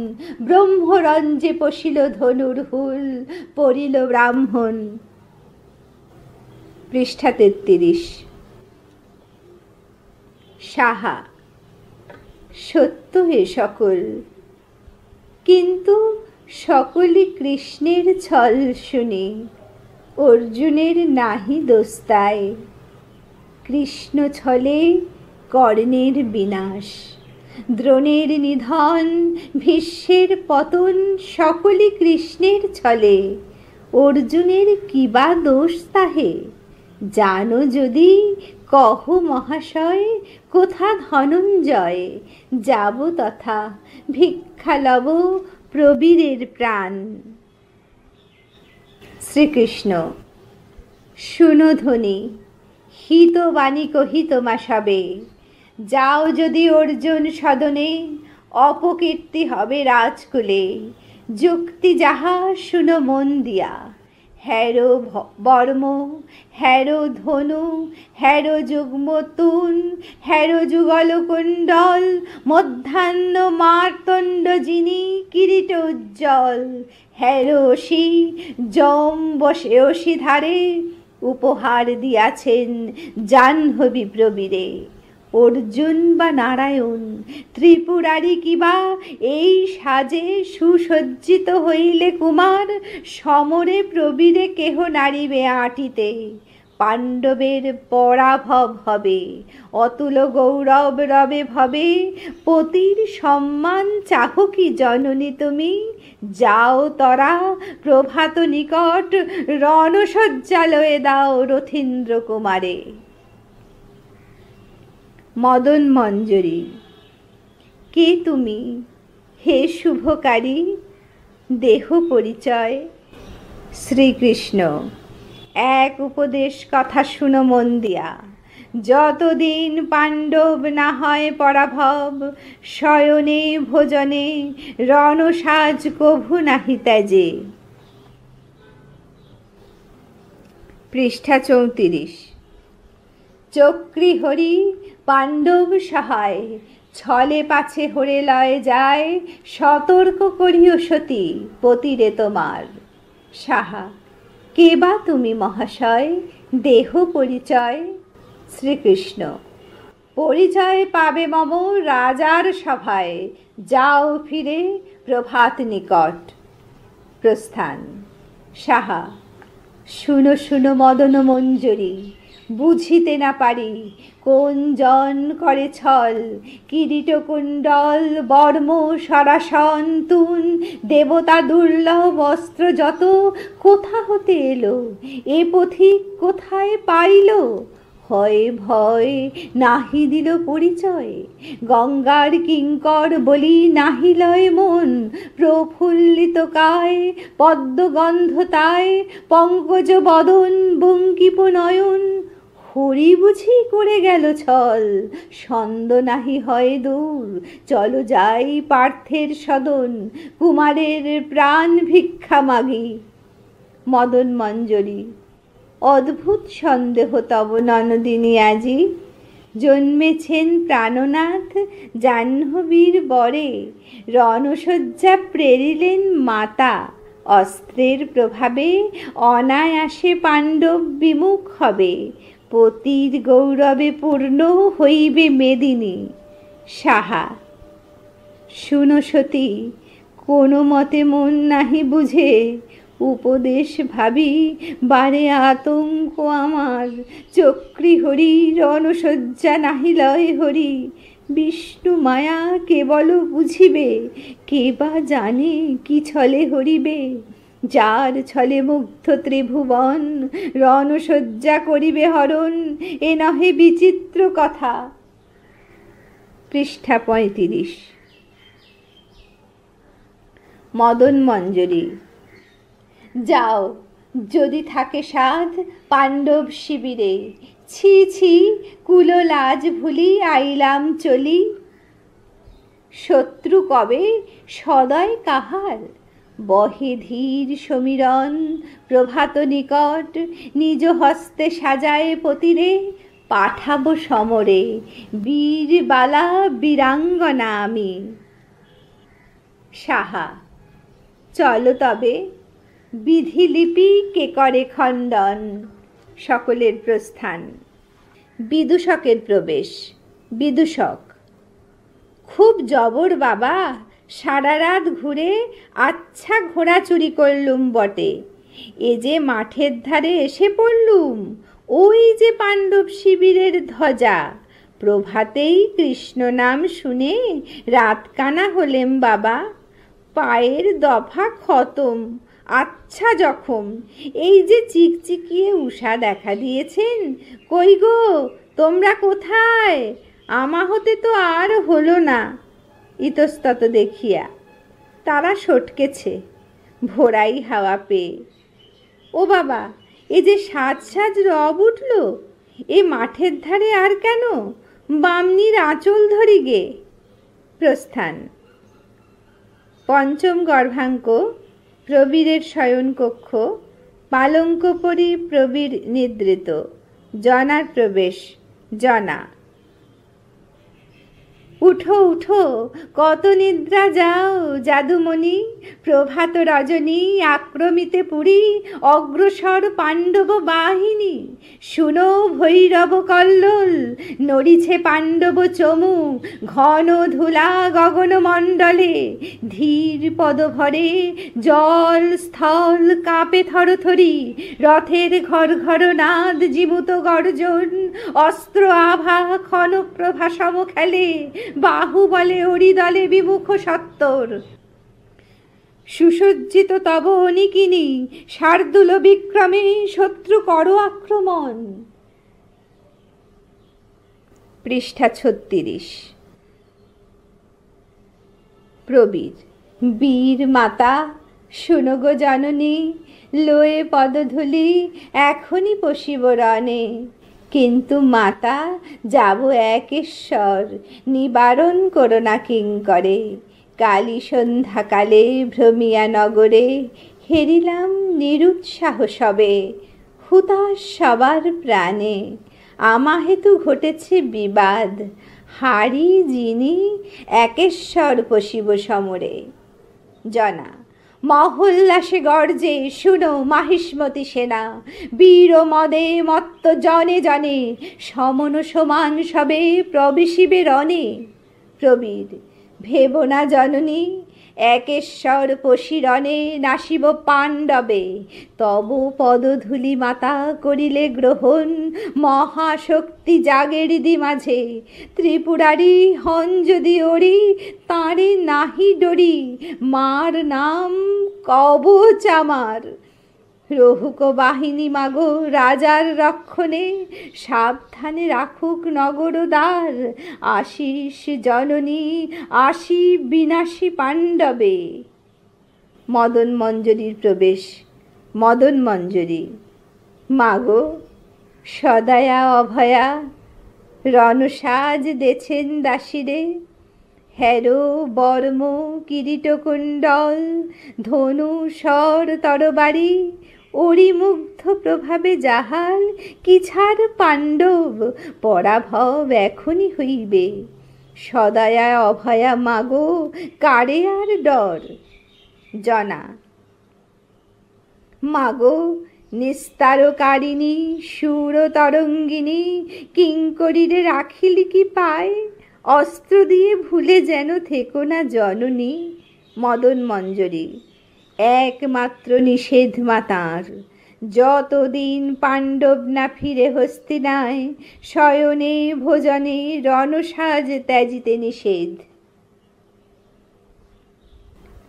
ব্রহ্মরঞ্জে পশিল ধনুর হুল, পড়িল ব্রাহ্মণ। পৃষ্ঠা 33। সাহা: সত্য হে সকল, কিন্তু সকলই কৃষ্ণের ছল শুনে, অর্জুনের নাহি দোস্তায়। কৃষ্ণ ছলে কর্ণের বিনাশ, দ্রোণের নিধন, ভীষ্মের পতন সকলই কৃষ্ণের ছলে। অর্জুনের কিবা দোষ তাহে? জানো যদি কহ মহাশয়, কোথা ধনঞ্জয়? যাব তথা ভিক্ষা লব প্রবীরের প্রাণ। শ্রীকৃষ্ণ: শুনো ধ্বনি, হিতবাণী কহি তোমা সবে। যাও যদি অর্জুন সদনে, অপকীর্তি হবে রাজকুলে। যুক্তি যাহা শুনো মন দিয়া, হ্যারো বর্ম, হ্যারো ধনু, হ্যারো যুগ্মতুন, হ্যারো যুগল কুণ্ডল, মধ্যাহ্ন মার্তণ্ড যিনি কিরীট উজ্জ্বল। হ্যারো অসি যম বসে অসি ধারে, উপহার দিয়াছেন জাহ্নবী প্রবীরে। অর্জুন বা নারায়ণ ত্রিপুরারি কিবা এই সাজে সুসজ্জিত হইলে কুমার, সমরে প্রবীরে কেহ নারিবে আটিতে। পাণ্ডবের পরাভব হবে, অতুল গৌরব রবে ভবে। পতির সম্মান চাহ কি জননী তুমি? যাও তরা প্রভাত নিকট, রণসজ্জালয়ে দাও রথীন্দ্র কুমারে। মদন মঞ্জরি: কে তুমি হে শুভকারী? দেহ পরিচয়। শ্রীকৃষ্ণ: এক উপদেশ কথা শুনো মন দিয়া। যতদিন পাণ্ডব না হয় পরাভব, শয়নে ভোজনে রণসাজ কভু নাহি ত্যাজে। পৃষ্ঠা 34। চক্রী হরি পাণ্ডব সহায়, ছলে পাছে হরে লয়ে যায়। সতর্ক করিও সতী পতিরে তোমার। সাহা: কে বা তুমি মহাশয়? দেহ পরিচয়। শ্রীকৃষ্ণ: পরিচয় পাবে মম রাজার সভায়। যাও ফিরে প্রভাত নিকট। প্রস্থান। সাহা: শুনো শুনো মদন মঞ্জরি, বুঝিতে না পারি কোন জন করে ছল। কিরীট কুণ্ডল বর্ম সরাসন তুন, দেবতা দুর্লভ অস্ত্র যত কোথা হতে এলো? এ পথিক কোথায় পাইল? হয় ভয় নাহি দিল পরিচয়। গঙ্গার কিঙ্কর বলি নাহি লয় মন। প্রফুল্লিত কায় পদ্মগন্ধ তায়, পঙ্কজ বদন বঙ্কিপ নয়ন। হরি বুঝি করে গেল ছল, ছন্দ নাহি হয় দূর। চলো যাই পার্থের সদন, কুমারের প্রাণ ভিক্ষা মাগি। মদন মঞ্জরি: অদ্ভুত সন্দেহ তব ননদিনী আজি। জন্মেছেন প্রাণনাথ জাহ্নবীর বরে, রণশয্যা প্রেরিলেন মাতা। অস্ত্রের প্রভাবে অনায়াসে পাণ্ডব বিমুখ হবে। পতির গৌরবে পূর্ণ হইবে মেদিনী। সাহা: শুনো সতী, কোনো মতে মন নাহি বুঝে। উপদেশ ভাবি বারে আতঙ্ক আমার। চক্রী হরি রণশয্যা নাহি লয় হরি। বিষ্ণু মায়া কেবল বুঝিবে, কে বা জানে কি ছলে হরিবে। যার ছলে মুগ্ধ ত্রিভুবন রণসজ্জা করিবে হরণ, এ নহে বিচিত্র কথা। পৃষ্ঠা ৩৫। মদন মঞ্জরি। যাও যদি থাকে সাধ পাণ্ডব শিবিরে, ছি ছি কুলো লাজ ভুলি আইলাম চলি। শত্রু কবে সদয় কাহার, বহে ধীর সমীরণ প্রভাত নিকট। নিজ হস্তে সাজায় পতিরে, পাঠাবো সমরে বীর বালা বীরাঙ্গনা আমি। সাহা। চলো তবে বিধিলিপি কে করে খণ্ডন। সকলের প্রস্থান। বিদূষকের প্রবেশ। বিদূষক। খুব জবর বাবা, সারা রাত ঘুরে আচ্ছা ঘোড়া চুরি করলুম বটে, এ যে মাঠের ধারে এসে পড়লুম, ওই যে পাণ্ডব শিবিরের ধ্বজা। প্রভাতেই কৃষ্ণ নাম শুনে রাত কানা হলেম বাবা, পায়ের দফা খতম, আচ্ছা জখম। এই যে চিকচিকিয়ে উষা দেখা দিয়েছেন, কই গো তোমরা কোথায়? আমা হতে তো আর হলো না। ইতস্তত দেখিয়া তারা সটকেছে ভোরাই হাওয়া পেয়ে। ও বাবা, এ যে সাজ সাজ রব উঠল, এ মাঠের ধারে আর কেন? বামনির আঁচল ধরি গে। প্রস্থান। পঞ্চম গর্ভাঙ্ক। প্রবীরের শয়নকক্ষ। পালঙ্কপরি প্রবীর নিদ্রিত। জনার প্রবেশ। জনা। উঠো উঠো, কত নিদ্রা যাও যাদুমণি, প্রভাত রজনী আক্রমিতে পুরী, অগ্রসর পাণ্ডব বাহিনী। শুনো ভৈরব কল্লোল, নড়িছে পাণ্ডব চমু, ঘন ধুলা গগন মণ্ডলে। ধীর পদভরে জল স্থল কাঁপে থরথরি, রথের ঘর ঘর নাদ জীমুত গর্জন, অস্ত্র আভা ক্ষণপ্রভা সম খেলে, বাহু বলে অরিদলে বিমুখ সত্তর। সুসজ্জিত তব অনিকিনী, শার্দুল বিক্রমে শত্রু কর আক্রমণ। পৃষ্ঠা ৩৬। প্রবীর। বীর মাতা শুনো গো জননী, লয়ে পদধূলি এখনই পশিব রণে। কিন্তু মাতা যাব একেশ্বর, নিবারণ করো না কিঙ্করে। কালী সন্ধ্যাকালে ভ্রমিয়া নগরে, হেরিলাম নিরুৎসাহ সবে, হুতাশ সবার প্রাণে। আমা হেতু ঘটেছে বিবাদ, হারি যিনি একেশ্বর পশিব সমরে। জনা। মহোল্লাসে গর্জে শুনো মাহিষ্মতি সেনা, বীর মদে মত্ত জনে জনে, সমন সমান সবে প্রবেশিবে রণে। প্রবীর। ভেব না জননী, একেশ্বর পশিরণে নাসিব পাণ্ডবে। তব পদধূলি মাতা করিলে গ্রহণ, মহাশক্তি জাগে হৃদি মাঝে। ত্রিপুরারি হন যদি ওরি, তাঁরে নাহি ডরি, মার নাম কবচ আমার। রহুক বাহিনী মাগো রাজার রক্ষণে, সাবধানে রাখুক নগর দ্বার। আশিস জননী আসি বিনাশী পাণ্ডবে। মদন মঞ্জরির প্রবেশ। মদন মঞ্জরি। মাগো সদয়া অভয়া, রণসাজ দেছেন দাসীরে। হেরো বর্ম কিরীটকুণ্ডল, ধনু স্বর তরবারি, অরিমুগ্ধ প্রভাবে জাহাল, কি ছাড় পাণ্ডব পরাভব এখনই হইবে। সদয়া অভয়া মাগো, কারে আর ডর। জনা। মাগো নিস্তারকারিণী সুর তরঙ্গিনী, কিঙ্করীরে রাখিলি কি পায়? অস্ত্র দিয়ে ভুলে যেন থেকো না জননী। মদন মঞ্জরি। একমাত্র নিষেধ মাতার, যতদিন পাণ্ডব না ফিরে হস্তিনায়, শয়নে ভোজনে রণসাজ ত্যাজিতে নিষেধ।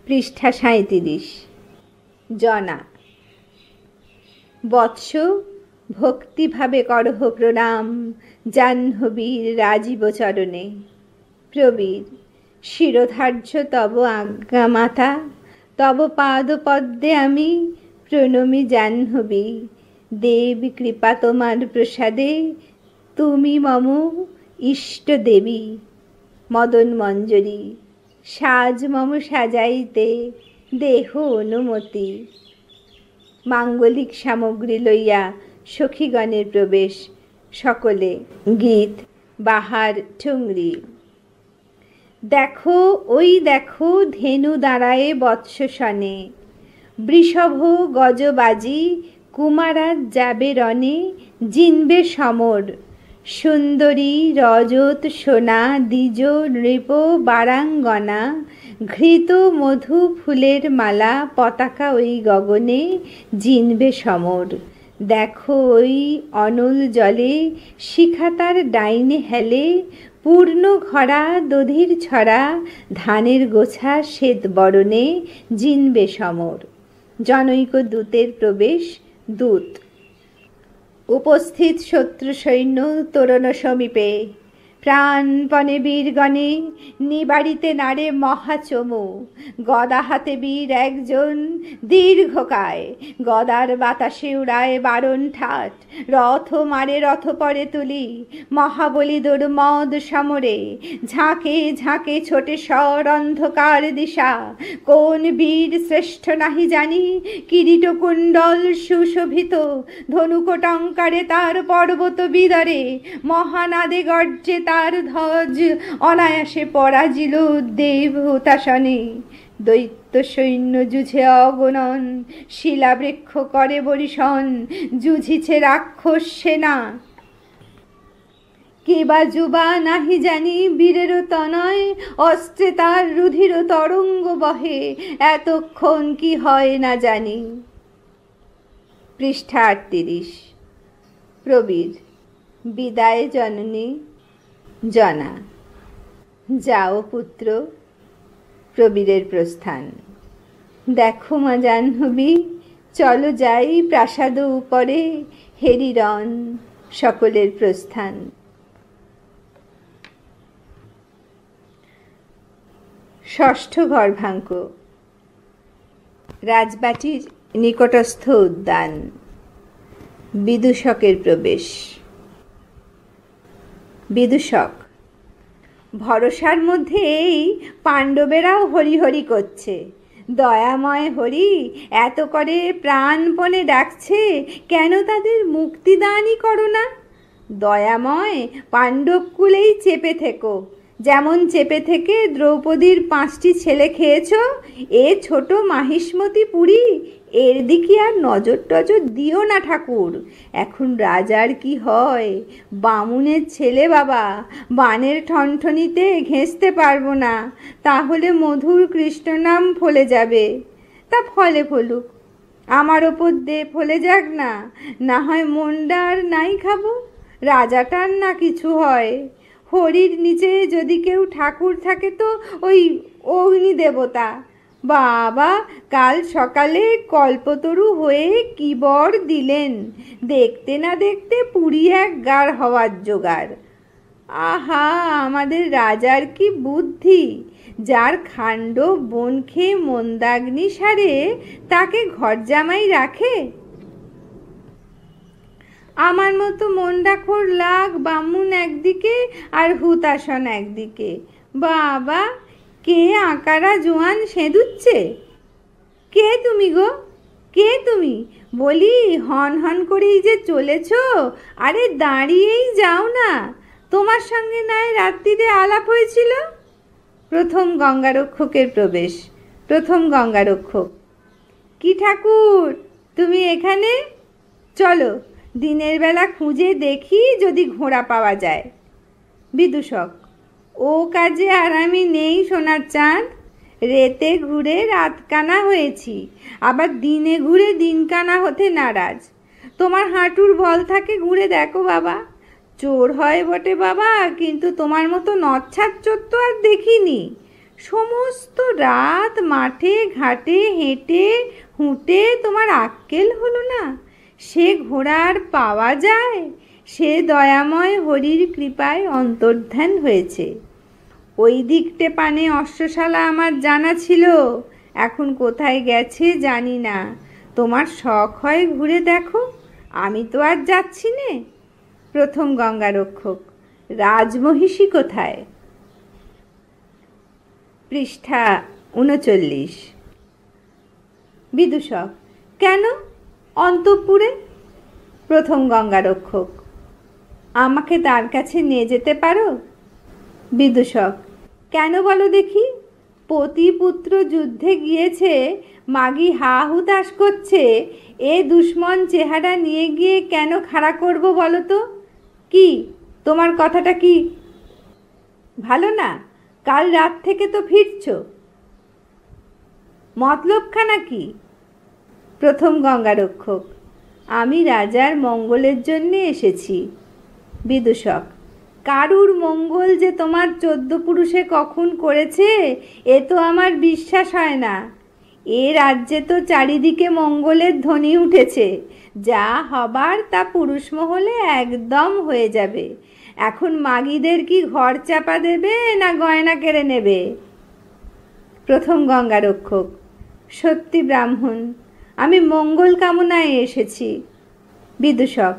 পৃষ্ঠা ৩৭। জনা। বৎস, ভক্তিভাবে করহ প্রণাম জাহ্নবীর রাজীব চরণে। প্রবীর, শিরোধার্য তব আজ্ঞা মাতা, তব পাদ পদ্মে আমি প্রণমী জাহ্নবী। দেবী কৃপা তোমার প্রসাদে, তুমি মম ইষ্ট দেবী। মদন মঞ্জরী, সাজ মম সাজাইতে দেহ অনুমতি। মাঙ্গলিক সামগ্রী লইয়া সখীগণের প্রবেশ, সকলে গীত বাহার ঠুংরি। দেখো ওই দেখো ধেনু দাঁড়ায়ে বৎসসনে, বৃষভ গজবাজি কুমারাজ যাবে রণে, জিনবে সমর। সুন্দরী রজত সোনা দ্বিজ নৃপ বারাঙ্গনা, ঘৃত মধু ফুলের মালা পতাকা ওই গগনে, জিনবে সমর। দেখো ওই অনল জলে শিখা তার ডাইনে হেলে, পূর্ণ ঘরা দধির ছড়া ধানের গোছা শ্বেত বরণে, জিনবে সমর। জনৈক দূতের প্রবেশ। দূত, উপস্থিত শত্রু সৈন্য তোরণ সমীপে, প্রাণপণে বীরগণে নিবাড়িতে নারে মহাচমু। গদা হাতে বীর একজন দীর্ঘকায়, গদার বাতাসে উড়ায় বারণ ঠাট। রথ মারে রথ পরে তুলি, মহাবলী দুর্মদ সমরে। ঝাঁকে ঝাঁকে ছোটে স্বর অন্ধকার দিশা, কোন বীর শ্রেষ্ঠ নাহি জানি। কিরীট কুণ্ডল সুশোভিত, ধনুক টঙ্কারে তার পর্বত বিদরে। মহানাদে গর্জে তার ধ্বজ, অনায়াসে পরাজিল দেব হুতাসনে। দৈত্য সৈন্য যুঝে অগণন, শিলাবৃক্ষ করে বরিশন। যুঝিছে রাক্ষস সেনা, কে বা যুবা নাহি জানি। বীরের তনয় অস্ত্রে তার রুধির তরঙ্গ বহে, এতক্ষণ কি হয় না জানি। পৃষ্ঠা ৩৮। প্রবীর, বিদায় জননী। জনা, যাও পুত্র। প্রবীরের প্রস্থান। দেখো মা জাহ্নবী, চলো যাই প্রাসাদ উপরে, হেরিরন। সকলের প্রস্থান। ষষ্ঠ গর্ভাঙ্ক। রাজবাটির নিকটস্থ উদ্যান। বিদূষকের প্রবেশ। বিদূষক, ভরসার মধ্যে এই পাণ্ডবেরাও হরি হরি করছে। দয়াময় হরি এত করে প্রাণপণে ডাকছে, কেন তাদের মুক্তিদানই করো না। দয়াময় পাণ্ডবকুলেই চেপে থেকো, যেমন চেপে থেকে দ্রৌপদীর 5টি ছেলে খেয়েছ। এ ছোট মাহিষ্মতি পুরী, এর দিকে আর নজর টজর দিও না ঠাকুর। এখন রাজার কি হয়, বামুনের ছেলে বাবা, বানের ঠনঠনিতে ঘেঁষতে পারবো না, তাহলে মধুর কৃষ্ণ নাম ফলে যাবে। তা ফলে ফলুক, আমার ওপর দে, ফলে যাক না। না হয় মনটা আর নাই খাবো, রাজাটার না কিছু হয়। হরির নিচে যদি কেউ ঠাকুর থাকে তো ওই অগ্নি দেবতা। বাবা, কাল সকালে কল্পতরু হয়ে কি বর দিলেন, দেখতে না দেখতে পুরী এক গার হওয়ার জোগাড়। আহা, আমাদের রাজার কি বুদ্ধি! যার খাণ্ড বন খেয়ে মন্দাগ্নি সারে, তাকে ঘর জামাই রাখে। আমার মতো মন্ডাখোর লাগ বামুন একদিকে আর হুতাসন একদিকে। বাবা, কে আঁকারা জোয়ান সেঁদুচ্ছে? কে তুমি গো, কে তুমি? বলি, হন হন করেই যে চলেছ। আরে দাঁড়িয়েই যাও না, তোমার সঙ্গে নয় রাত্রিরে আলাপ হয়েছিল। প্রথম গঙ্গারক্ষকের প্রবেশ। প্রথম গঙ্গারক্ষক, কি ঠাকুর, তুমি এখানে? চলো দিনের বেলা খুঁজে দেখি যদি ঘোড়া পাওয়া যায়। বিদূষক, ও কাজে আর আমি নেই সোনার চাঁদ। রেতে ঘুরে রাতকানা হয়েছি, আবার দিনে ঘুরে দিনকানা হতে নারাজ। তোমার হাঁটুর বল থাকে, ঘুরে দেখো বাবা। চোর হয় বটে বাবা, কিন্তু তোমার মতো নচ্ছার চোর তো আর দেখিনি। সমস্ত রাত মাঠে ঘাটে হেঁটে খুঁটে তোমার আক্কেল হলো না? সে ঘোড়া আর পাওয়া যায়? সে দয়াময় হরির কৃপায় অন্তর্ধান হয়েছে। ওই দিকটে পানে অশ্বশালা আমার জানা ছিল, এখন কোথায় গেছে জানি না। তোমার শখ হয় ঘুরে দেখো, আমি তো আর যাচ্ছি নে। প্রথম গঙ্গারক্ষক, রাজমহিষী কোথায়? পৃষ্ঠা ৩৯। বিদূষক, কেন অন্তঃপুরে? প্রথম গঙ্গারক্ষক, আমাকে তার কাছে নিয়ে যেতে পারো? বিদূষক, কেন বলো দেখি? পতি পুত্র যুদ্ধে গিয়েছে, মাগি হা হুতাশ করছে, এ দুশ্মন চেহারা নিয়ে গিয়ে কেন খাড়া করব বলো তো? কি তোমার কথাটা কি ভালো না? কাল রাত থেকে তো ফিরছ, মতলবখানা কি? প্রথম গঙ্গারক্ষক, আমি রাজার মঙ্গলের জন্যে এসেছি। বিদূষক, কারুর মঙ্গল যে তোমার 14 পুরুষে কখন করেছে এ তো আমার বিশ্বাস হয় না। এ রাজ্যে তো চারিদিকে মঙ্গলের ধ্বনি উঠেছে, যা হবার তা পুরুষ মহলে একদম হয়ে যাবে। এখন মাগিদের কি ঘর চাপা দেবে না গয়না কেড়ে নেবে? প্রথম গঙ্গারক্ষক, সত্যি ব্রাহ্মণ, আমি মঙ্গল কামনায় এসেছি। বিদূষক,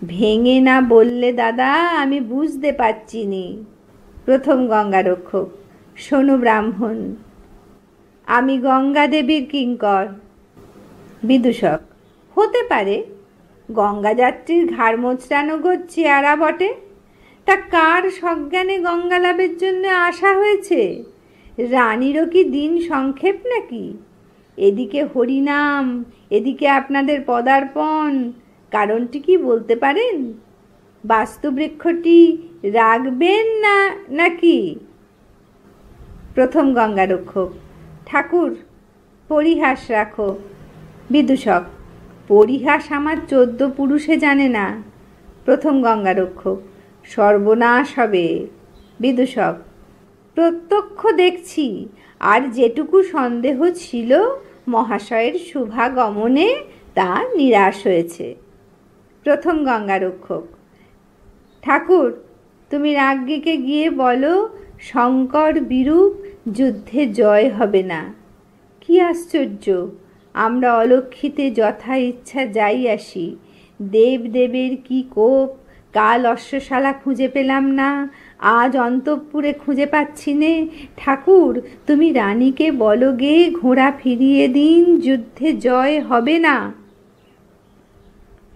ভেঙে না বললে দাদা আমি বুঝতে পারছি নি। প্রথম গঙ্গারক্ষক, শোনো ব্রাহ্মণ, আমি গঙ্গা দেবীর কিঙ্কর। বিদূষক, হতে পারে, গঙ্গাযাত্রীর ঘাড় মোচড়ানো গো চেয়ারা বটে। তা কার সজ্ঞানে গঙ্গা লাভের জন্য আসা হয়েছে? রানীরও কি দিন সংক্ষেপ নাকি? এদিকে হরিনাম, এদিকে আপনাদের পদার্পণ, কারণটি কি বলতে পারেন? বাস্তুবৃক্ষটি রাখবেন না নাকি? প্রথম গঙ্গারক্ষক, ঠাকুর পরিহাস রাখো। বিদূষক, পরিহাস আমার 14 পুরুষে জানে না। প্রথম গঙ্গারক্ষক, সর্বনাশ হবে। বিদূষক, প্রত্যক্ষ দেখছি, আর যেটুকু সন্দেহ ছিল মহাশয়ের শুভাগমনে তা নিরাশ হয়েছে। প্রথম গঙ্গারক্ষক, ঠাকুর তুমি রাজ্ঞীকে গিয়ে বলো শঙ্কর বিরূপ যুদ্ধে জয় হবে না। কি আশ্চর্য, আমরা অলক্ষিতে যথা ইচ্ছা যাই আসি, দেবদেবের কি কোপ! কাল অশ্বশালা খুঁজে পেলাম না, আজ অন্তঃপুরে খুঁজে পাচ্ছি নে। ঠাকুর তুমি রানীকে বলো গে ঘোড়া ফিরিয়ে দিন, যুদ্ধে জয় হবে না।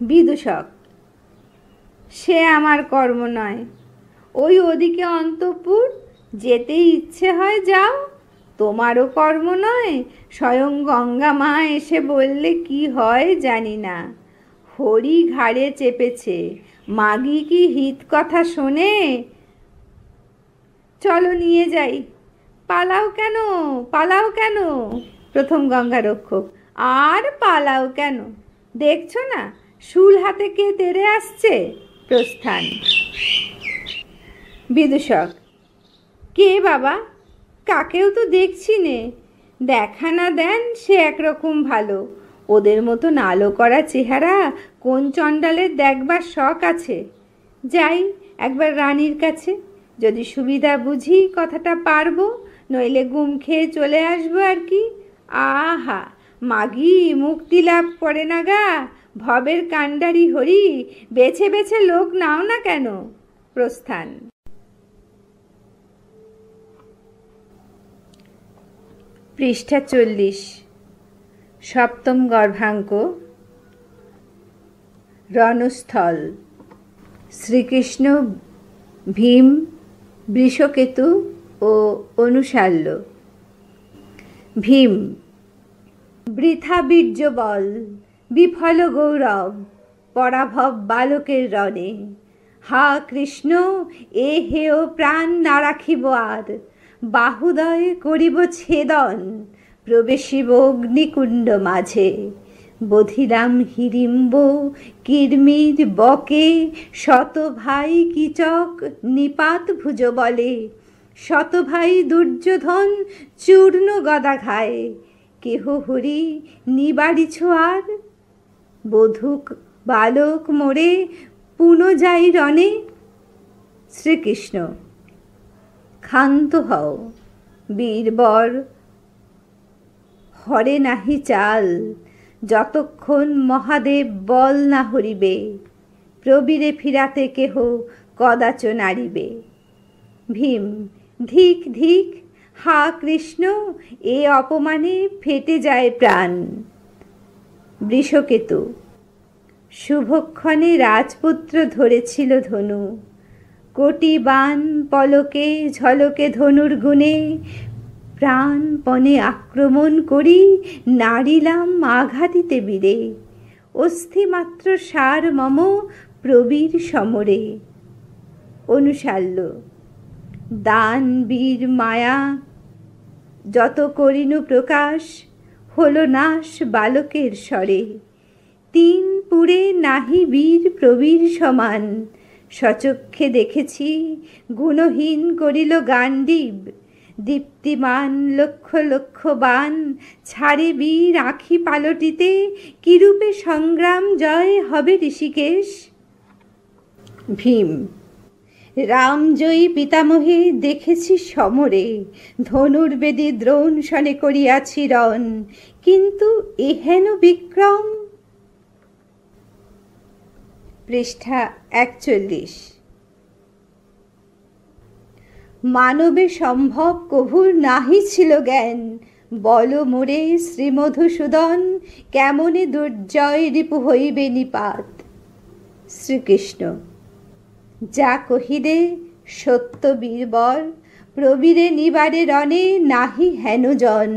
বিদূষক, সে আমার কর্ম নয়। ওই ওদিকে অন্তঃপুর, যেতে ইচ্ছে হয় যাও, তোমারও কর্ম নয়। স্বয়ং গঙ্গা মা এসে বললে কি হয় জানি না। হরি ঘাড়ে চেপেছে, মাগি কি হিত কথা শোনে? চলো নিয়ে যাই। পালাও কেন, পালাও কেন? প্রথম গঙ্গারক্ষক, আর পালাও কেন? দেখছো না শুল হাতে কে তেড়ে আসছে? প্রস্থান। বিদূষক, কে বাবা? কাকেও তো দেখছি নে। দেখা না দেন সে একরকম ভালো, ওদের মতন আলো করা চেহারা কোন চণ্ডালের দেখবার শখ আছে? যাই একবার রানীর কাছে, যদি সুবিধা বুঝি কথাটা পারবো, নইলে গুম খেয়ে চলে আসবো আর কি। আহা, মাগি মুক্তি লাভ করে না গা, ভবের কাণ্ডারি হরি, বেছে বেছে লোক নাও না কেন? প্রস্থান। পৃষ্ঠা 40। সপ্তম গর্ভাঙ্ক। রণস্থল। শ্রীকৃষ্ণ, ভীম, বৃষকেতু ও অনুশাল্য। ভীম, বৃথা বীর্য বল, বিফল গৌরব, পরাভব বালকের রণে। হা কৃষ্ণ, এ হেয় প্রাণ না রাখিব আর, বাহুদয় করিব ছেদন, প্রবেশিব অগ্নিকুণ্ড মাঝে। বধিরাম হিড়িম্ব কিরমির বকে, শত ভাই কীচক নিপাত ভুজ বলে। শত ভাই দুর্যোধন চূর্ণ গদা খায়, কেহ হরি নিবারিছ আর, বধূক বালক মোরে পুন যাই রণে। শ্রীকৃষ্ণ, ক্ষান্ত হও বীরবর, হরে নাহি চাল, যতক্ষণ মহাদেব বল না হরিবে, প্রবীরে ফিরাতে কেহ কদাচ নারিবে। ভীম, ধিক ধিক, হা কৃষ্ণ, এ অপমানে ফেটে যায় প্রাণ। বৃষকেতু, শুভক্ষণে রাজপুত্র ধরেছিল ধনু, কোটি বাণ পলকে ঝলকে ধনুর গুণে, প্রাণপণে আক্রমণ করি নারিলাম আঘাতিতে বীরে, অস্থিমাত্র সার মম প্রবীর সমরে। অনুশাল্য, দান বীর মায়া যত করিনু প্রকাশ, হলো নাশ বালকের স্বরে। তিন পুরে নাহি বীর প্রবীর সমান, সচক্ষে দেখেছি গুণহীন করিল গান্ডীব। দীপ্তিমান লক্ষ লক্ষ বাণ ছাড়ে বীর আঁখি পালটিতে, কিরূপে সংগ্রাম জয় হবে ঋষিকেশ। ভীম, রামজয়ী পিতামহে দেখেছি সমরে, ধনুর্বেদী দ্রোণ শনে করিয়াছি রণ, কিন্তু এহেন বিক্রম। পৃষ্ঠা 41। মানবে সম্ভব কভুর নাহি ছিল জ্ঞান, বল মোরে শ্রীমধুসূদন, কেমনে দুর্জয় রিপু হইবে নিপাত। শ্রীকৃষ্ণ, যা কহিলে সত্য বীরবর, প্রবীরে নিবারে রণে নাহি হেনজন।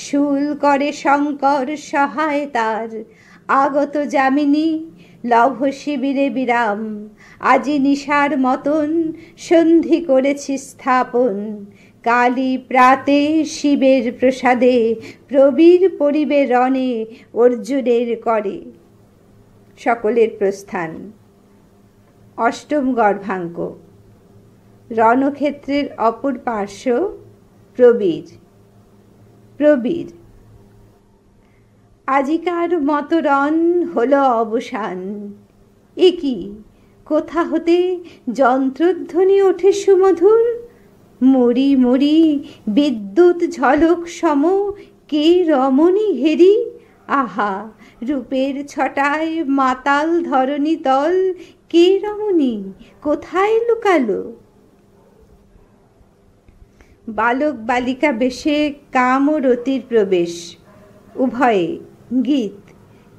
শূল করে শঙ্কর সহায় তার, আগত যামিনী লভ শিবিরে বিরাম। আজি নিশার মতন সন্ধি করেছি স্থাপন, কালী প্রাতে শিবের প্রসাদে, প্রবীর পরিবে রণে অর্জুনের করে। সকলের প্রস্থান। অষ্টম গর্ভাঙ্ক। রণক্ষেত্রের অপর পার্শ্ব প্রবীর। প্রবীর, আজিকার মতো রণ হলো অবসান। এ কি, কোথা হতে যন্ত্রধ্বনি ওঠে সুমধুর, মরি মরি বিদ্যুৎ ঝলক সম, কে রমণী হেরি। আহা, রূপের ছটায় মাতাল ধরণী তল, কে রমণী কোথায় লুকালো। বালক বালিকা বেশে কাম ও রতির প্রবেশ। উভয়ে গীত।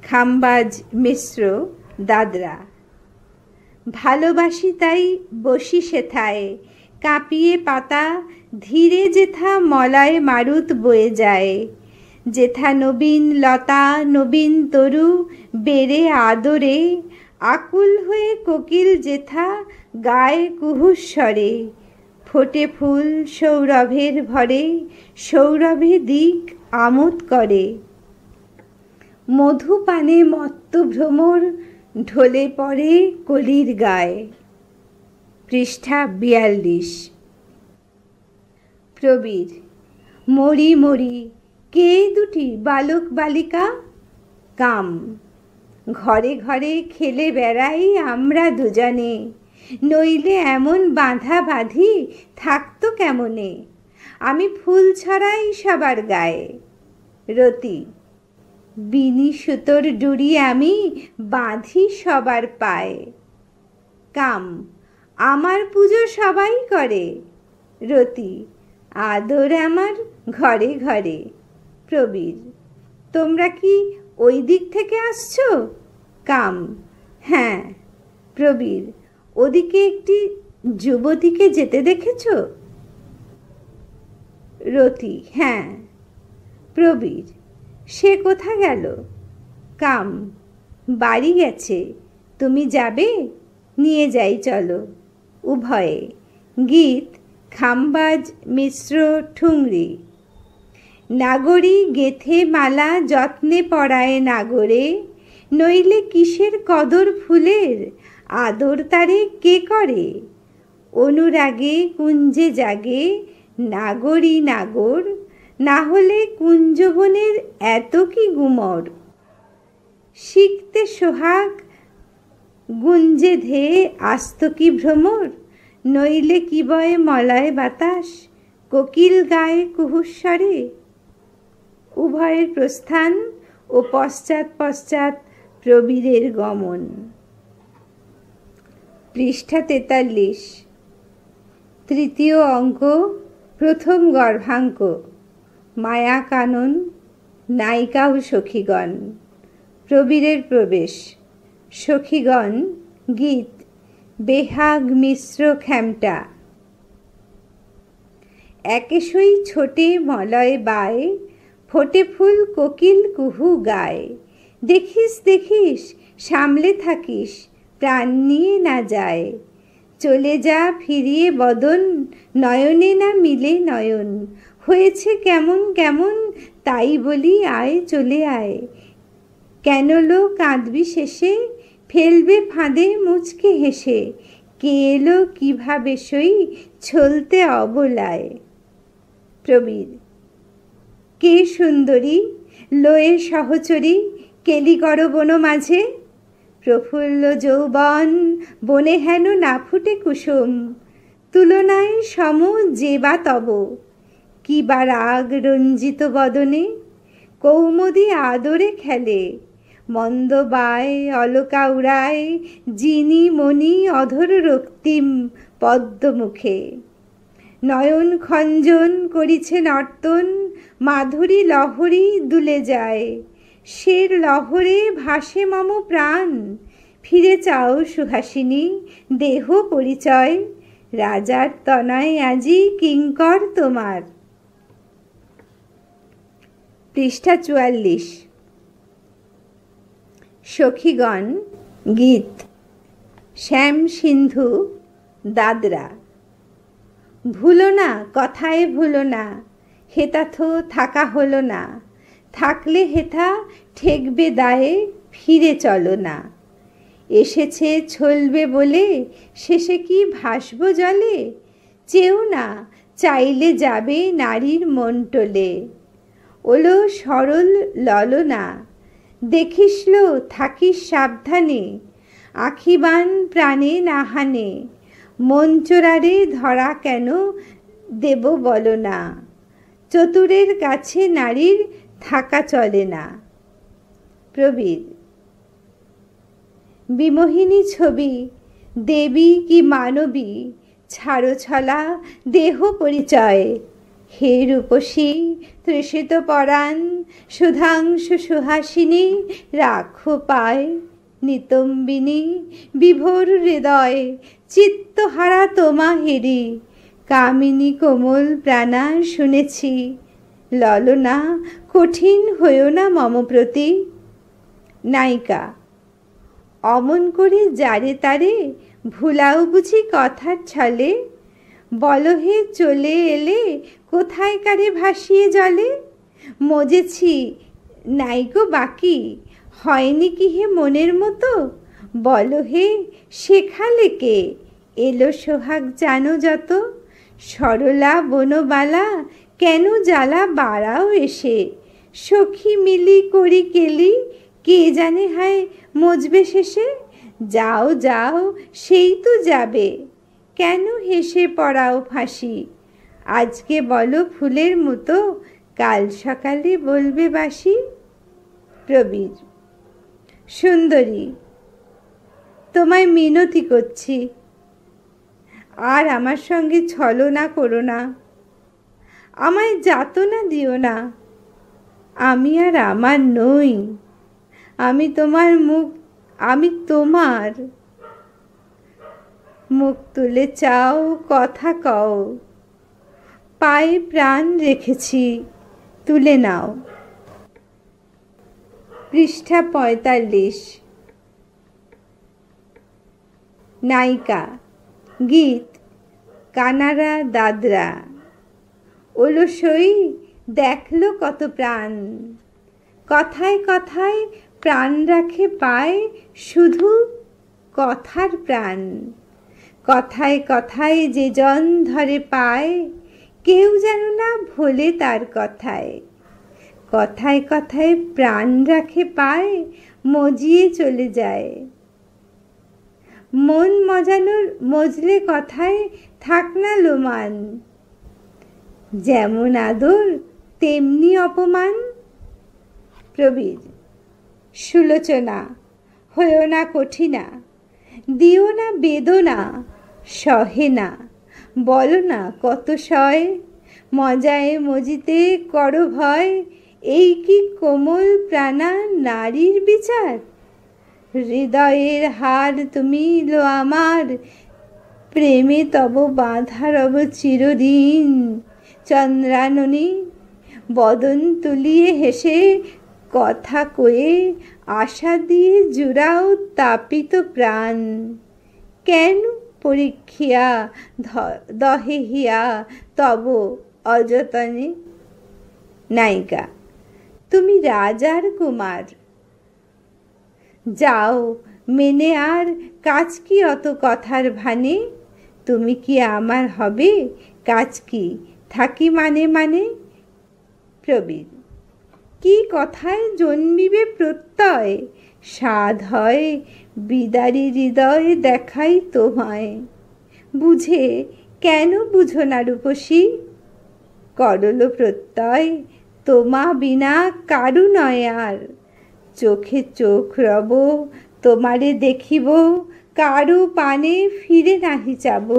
খাম্বাজ মিশ্র, দাদরা। ভালোবাসি তাই বসি সেথায়, কাঁপিয়ে পাতা ধীরে যেথা মলায় মারুত বয়ে যায়। যেথা নবীন লতা নবীন তরু বেড়ে আদরে, আকুল হয়ে কোকিল যেথা গায়ে কুহুস্বরে। ফোটে ফুল সৌরভের ভরে, সৌরভে দিক আমোদ করে। মধুপানে মত্ত ভ্রমর, ঢলে পড়ে কলির গায়ে। পৃষ্ঠা 42। প্রবীর, মরি মরি, কে দুটি বালক বালিকা। কাম, ঘরে ঘরে খেলে বেড়াই আমরা দুজনে, নইলে এমন বাঁধা বাঁধি থাকতো কেমনে। আমি ফুল ছড়াই সবার গায়ে। রতি, বিনি সুতোর ডুরি আমি বাঁধি সবার পায়ে। কাম, আমার পুজো সবাই করে। রতি, আদর আমার ঘরে ঘরে। প্রবীর, তোমরা কি ওই দিক থেকে আসছো? কাম, হ্যাঁ। প্রবীর, ওদিকে একটি যুবতীকে যেতে দেখেছ? রতি, হ্যাঁ। প্রবীর, সে কোথা গেল? কাম, বাড়ি গেছে। তুমি যাবে? নিয়ে যাই চলো। উভয়ে গীত। খাম্বাজ মিশ্র, ঠুংরি। নাগরী গেথে মালা যত্নে পরায় নাগরে, নইলে কিসের কদর ফুলের, আদর তারে কে করে। অনুরাগে কুঞ্জে জাগে নাগরী নাগর, না হলে কুঞ্জবনের এত কি গুমর। শিখতে সোহাগ গুঞ্জে ধেয়ে আস্ত কি ভ্রমর, নইলে কি বয়ে মলয় বাতাস, কোকিল গায়ে কুহুস্বরে। উভয়ের প্রস্থান ও পশ্চাৎ পশ্চাৎ প্রবীরের গমন। পৃষ্ঠা 43, তৃতীয় অঙ্ক, প্রথম গর্ভাঙ্ক। মায়া কানন, নায়িকা ও সখীগণ। প্রবীরের প্রবেশ। সখীগণ গীত। বেহাগ মিশ্র খ্যামটা। একেশই ছোটে মলয় বায়, ফোটে ফুল কোকিল কুহু গায়। দেখিস দেখিস সামলে থাকিস, প্রাণ নিয়ে না যায়। চলে যা ফিরিয়ে বদন, নয়নে না মিলে নয়ন। হয়েছে কেমন কেমন, তাই বলি আয় চলে আয়। কেন লো কাঁদবি শেষে, ফেলবে ফাঁদে মুচকে হেসে। কে এলো কিভাবে সই, ছলতে অবলায়। প্রবীর। কে সুন্দরী, লয়ের সহচরী, কেলিকর বন মাঝে। প্রফুল্ল যৌবন, বনে হেন না ফুটে কুসুম। তুলনায় সম যে বা তব, কি বা রাগ রঞ্জিত বদনে। কৌমুদী আদরে খেলে, মন্দ বায় অলকা উড়ায়। জিনি মণি অধর রক্তিম পদ্মমুখে। নয়ন খঞ্জন করিছে নর্তন, মাধুরী লহরী দুলে যায়। সের লহরে ভাসে মম প্রাণ, ফিরে চাও সুহাসিনী দেহ পরিচয়। রাজার তনয় আজি কিঙ্কর তোমার। পৃষ্ঠা 44, সখীগণ গীত। শ্যাম সিন্ধু দাদরা। ভুলো না কথায় ভুলো না, হেতাথ থাকা হলো না। থাকলে হেথা ঠেকবে দায়ে, ফিরে চলো না। এসেছে ছলবে বলে, শেষে কি ভাসব জলে। চেও না চাইলে যাবে নারীর মন টলে। ওলো সরল ললনা, দেখিসলো থাকিস সাবধানে। আখিবান প্রাণে না হানে, মঞ্চরারে ধরা কেন দেব বলো না। চতুরের কাছে নারীর থাকা চলে না। প্রবীর। বিমোহিনী ছবি, দেবী কি মানবী, ছাড়ো ছলা দেহ পরিচয়। হে রূপসী তৃষিত পরাণ, সুধাংশু সুহাসিনী রাখো পায়। নিতম্বিনী বিভোর হৃদয়, চিত্তহারা তোমা হেরি। কামিনী কোমল প্রাণা শুনেছি, ললনা কঠিন হইও না মম প্রতি। নায়িকা। অমন করে যারে তারে, ভুলাও বুঝি কথার ছলে। বলহে চলে এলে, কোথায় কারে ভাসিয়ে জলে। মজেছি নাইকো বাকি, হয়নি কি হে মনের মতো। বলহে শেখালে কে, এলো সোহাগ জানো যত। সরলা বনবালা, কেন জ্বালা বাড়াও এসে। সখী মিলি করি কেলি, কে জানে হায় মজবে শেষে। যাও যাও সেই তো যাবে, কেন হেসে পড়াও ফাঁসি। আজকে বলো ফুলের মতো, কাল সকালে বলবে বাসি। প্রবীর। সুন্দরী, তোমায় মিনতি করছি, আর আমার সঙ্গে ছলনা করো না। আমায় যাতনা দিও না, আমি আর আমার নই। আমি তোমার মুখ তুলে চাও কথা কও। পায়ে প্রাণ রেখেছি, তুলে নাও। পৃষ্ঠা 45, নায়িকা গীত। কানারা দাদরা। ওলো সই দেখলো কত প্রাণ, কথায় কথায় প্রাণ রাখে পায়। শুধু কথার প্রাণ, কথায় কথায় যে জন ধরে পায়। কেউ যেন না ভোলে তার কথায়, কথায় কথায় প্রাণ রাখে পায়, মজিয়ে চলে যায়। মন মজানোর মজলে কথায় থাক না লোমান, যেমন আদর তেমনি অপমান। প্রবীর। সুলোচনা, হয়েও না কঠিনা, দিও না বেদনা, সহে না, বলো না কত সয়, মজায় মজিতে করো ভয়, এই কি কোমল প্রাণা নারীর বিচার? হৃদয়ের হার তুমি লো আমার, প্রেমে তব বাঁধা রব চিরদিন। চন্দ্রাননী, বদন তুলিয়ে হেসে কথা কয়ে আশা দিয়ে জুড়াও তাপিত প্রাণ। কেন পরীক্ষিয়া দহে হিয়া তব অযতনে? নায়িকা। তুমি রাজার কুমার, যাও মেনে আর কাজ কি অত কথার ভানে? তুমি কি আমার হবে, কাজ কি থাকি মানে মানে? প্রবীর। কি কথায় জন্মিবে প্রত্যয়, সাধ হয় বিদারী হৃদয় দেখাই তোমায়। বুঝে কেন বুঝো না রূপসী? করল প্রত্যয় তোমা বিনা কারু নয় আর। চোখে চোখ রব তোমারে দেখিব, কারু পানে ফিরে নাহি যাব।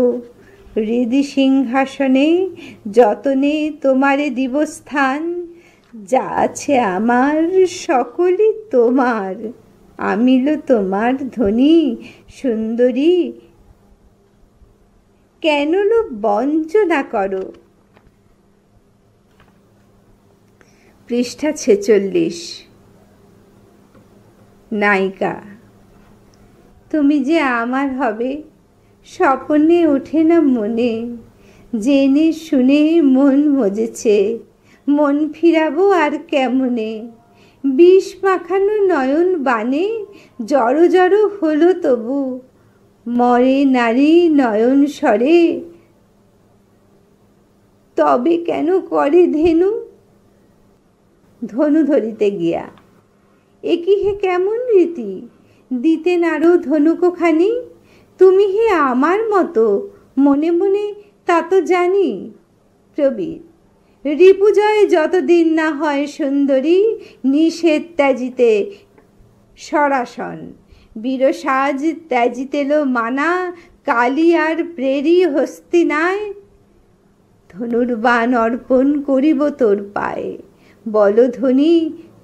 হৃদি সিংহাসনে যতনে তোমারে দিব স্থান, যা আছে আমার সকলই তোমার। আমিল তোমার ধনী সুন্দরী, কেন লো বঞ্চনা করো? পৃষ্ঠা 46। নায়িকা। তুমি যে আমার হবে স্বপ্নে ওঠে না মনে, জেনে শুনে মন মজেছে, মন ফিরাবো আর কেমনে? বিষ মাখানো নয়ন বানে জড়ো জড়ো হলো তবু, মরে নারী নয়ন স্বরে তবে কেন করে ধেনু? ধনু ধরিতে গিয়া। একি হে কেমন রীতি, দিতে নারো ধনুকখানি? তুমি হে আমার মতো মনে মনে তা তো জানি। প্রবীর। রিপুজয় যতদিন না হয় সুন্দরী, নিষেধ ত্যাজিতে সরাসন। বীরসাজ ত্যাজিতেলো মানা, কালী আর প্রেরী হস্তিনায়। ধনুর্বাণ অর্পণ করিব তোর পায়ে, বলো ধ্বনি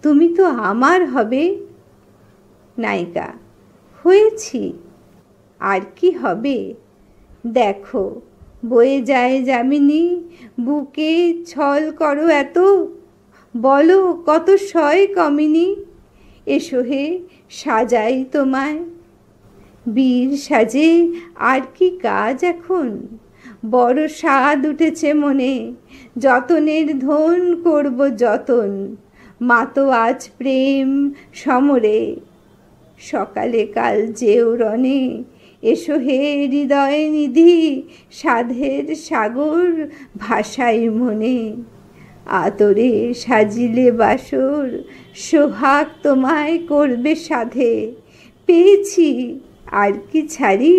তুমি তো আমার হবে। নায়িকা। হয়েছি, আর কি হবে? দেখো বয়ে যায় যামিনী, বুকে ছল করো এত, বলো কত সয় কমিনী। এসো হে সাজাই তোমায়, বীর সাজে আর কি কাজ এখন? বড় স্বাদ উঠেছে মনে, যতনের ধন করব যতন। মাতো আজ প্রেম সমরে, সকালে কাল যেও রণে। এসো হে হৃদয় নিধি, সাধের সাগর ভাষাই মনে। আতরে সাজিলে বাসর, সোহাগ তোমায় করবে সাধে। পেয়েছি আর কি ছাড়ি,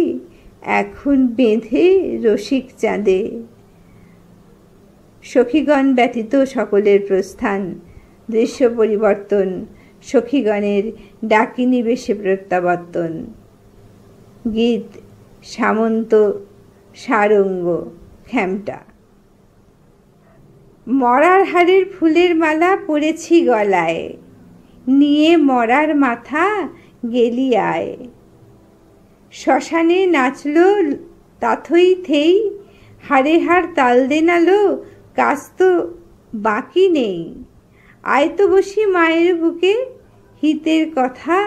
এখন বেঁধে রসিক চাঁদে। সখীগণ ব্যতীত সকলের প্রস্থান। দৃশ্য পরিবর্তন, সখীগণের ডাকিনী বেশে প্রত্যাবর্তন। গীত সামন্ত সারঙ্গ খ্যামটা। মরার হাড়ের ফুলের মালা পরেছি গলায়, নিয়ে মরার মাথা গেলি আয়। শ্মশানে নাচলো তাথই থেই, হাড়ে হাড় তাল দেনালো, কাজ তো বাকি নেই। আয় তো বসি মায়ের বুকে, হিতের কথা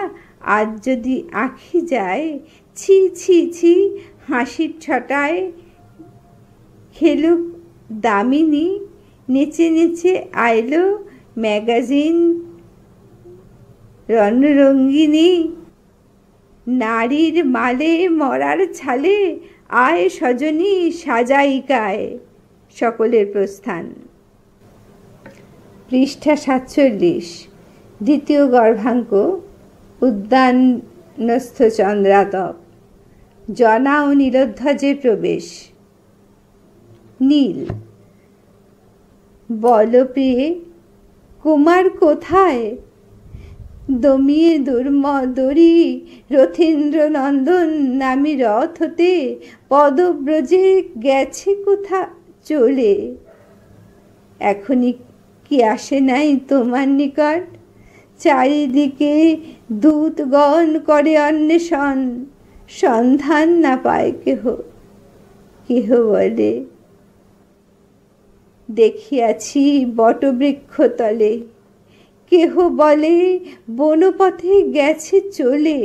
আজ যদি আঁখি যায়। ছি ছি ছি হাসির ছটায়, খেলুক দামিনী নেচে নেচে আইলো ম্যাগাজিন রণরঙ্গিনী। নারীর মালে মরার ছালে, আয় সজনী সাজাইকায়। সকলের প্রস্থান। পৃষ্ঠা 47, দ্বিতীয় গর্ভাঙ্ক, উদ্যানস্থ চন্দ্রাতপ। জনা ও নীলোধ্বজের প্রবেশ। নীল: বল প্রিয়ে, কুমার কোথায়? দমিয়ে দুর্মদরি রথীন্দ্র নন্দন নামি রথ হতে পদব্রজে গেছে কোথা চলে। এখনই কি আসে নাই তোমার নিকট? চারিদিকে দূতগণ করে অন্বেষণ, সন্ধান না পায় কেহ। কেহ বলে দেখিয়াছি বটবৃক্ষ তলে, কেহ বলে বনপথে গেছে চলে।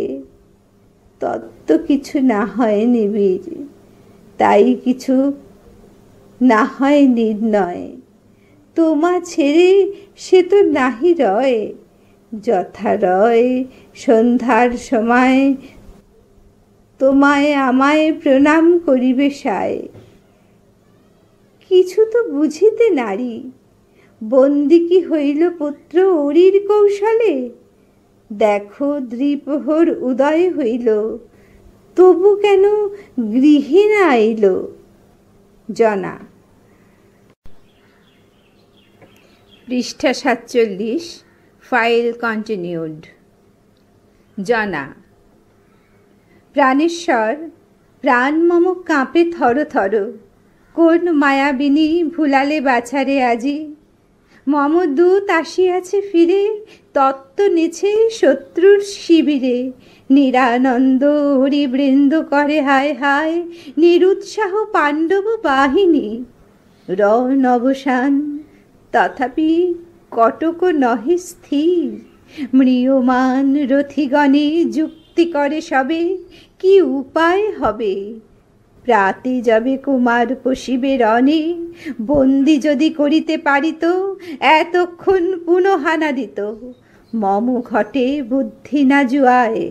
তত্ত্ব কিছু না হয় নিবিড়, তাই কিছু না হয় নির্ণয়। তোমা ছেড়ে সে তো নাহি রয়, যথা রয় সন্ধ্যার সময় তোমায় আমায় প্রণাম করিবে সায়। কিছু তো বুঝিতে নারী, বন্দি কি হইল পুত্র অরির কৌশলে? দেখো দ্বিপ্রহর উদয় হইল, তবু কেন গৃহে না আইল। জনা। পৃষ্ঠা 47, ফাইল কন্টিনিউড। জনা: প্রাণেশ্বর, প্রাণ মম কাঁপে থর থর। কোন মায়াবিনী ভুলালে বাছারে আজি? মম দূত আসিয়াছে ফিরে, তত্ত্ব নেছে শত্রুর শিবিরে। নিরানন্দ হরিবৃন্দ করে হায় হায়, নিরুৎসাহ পাণ্ডব বাহিনী। রণ অবসান, তথাপি কটক নহে স্থির। ম্রিয়মান রথিগণে যুক্তি করে সবে, কি উপায় হবে? প্রাতে যাবে কুমার পশিবে রণে, বন্দি যদি করিতে পারিত, এতক্ষণ পুনহানা দিত। মম ঘটে বুদ্ধি না জুয়ায়।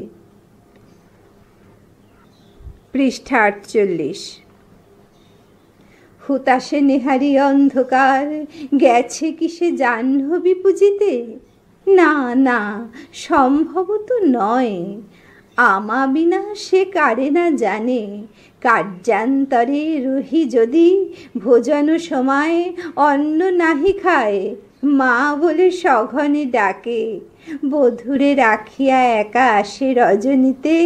পৃষ্ঠা 48, হুতাশে নেহারি অন্ধকার, গেছে কি সে জাহ্নবী পূজিতে? না না, সম্ভবত নয়। আমা বিনা সে কারে না জানে। কার্যান্তরে রহি যদি, ভোজন সময় অন্ন নাহি খায়। মা বলে সঘনে ডাকে, বধূরে রাখিয়া একা আসে রজনীতে।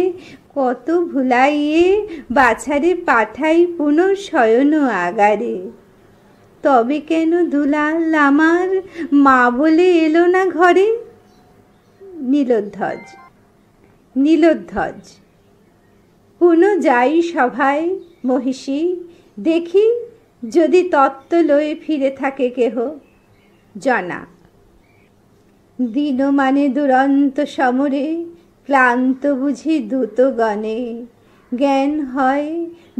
কত ভুলাইয়ে বাছারে পাঠাই পুনঃ শয়ন আগারে। তবে কেন দুলাল আমার মা বলে এলো না ঘরে? নীলোধ্বজ: নীলোধ্বজ: পুনঃ যাই সভায় মহিষী, দেখি যদি তত্ত্ব লয়ে ফিরে থাকে কেহ। জনা: দিনমানে দুরন্ত সমরে, ক্লান্ত বুঝি দূতগণে। জ্ঞান হয়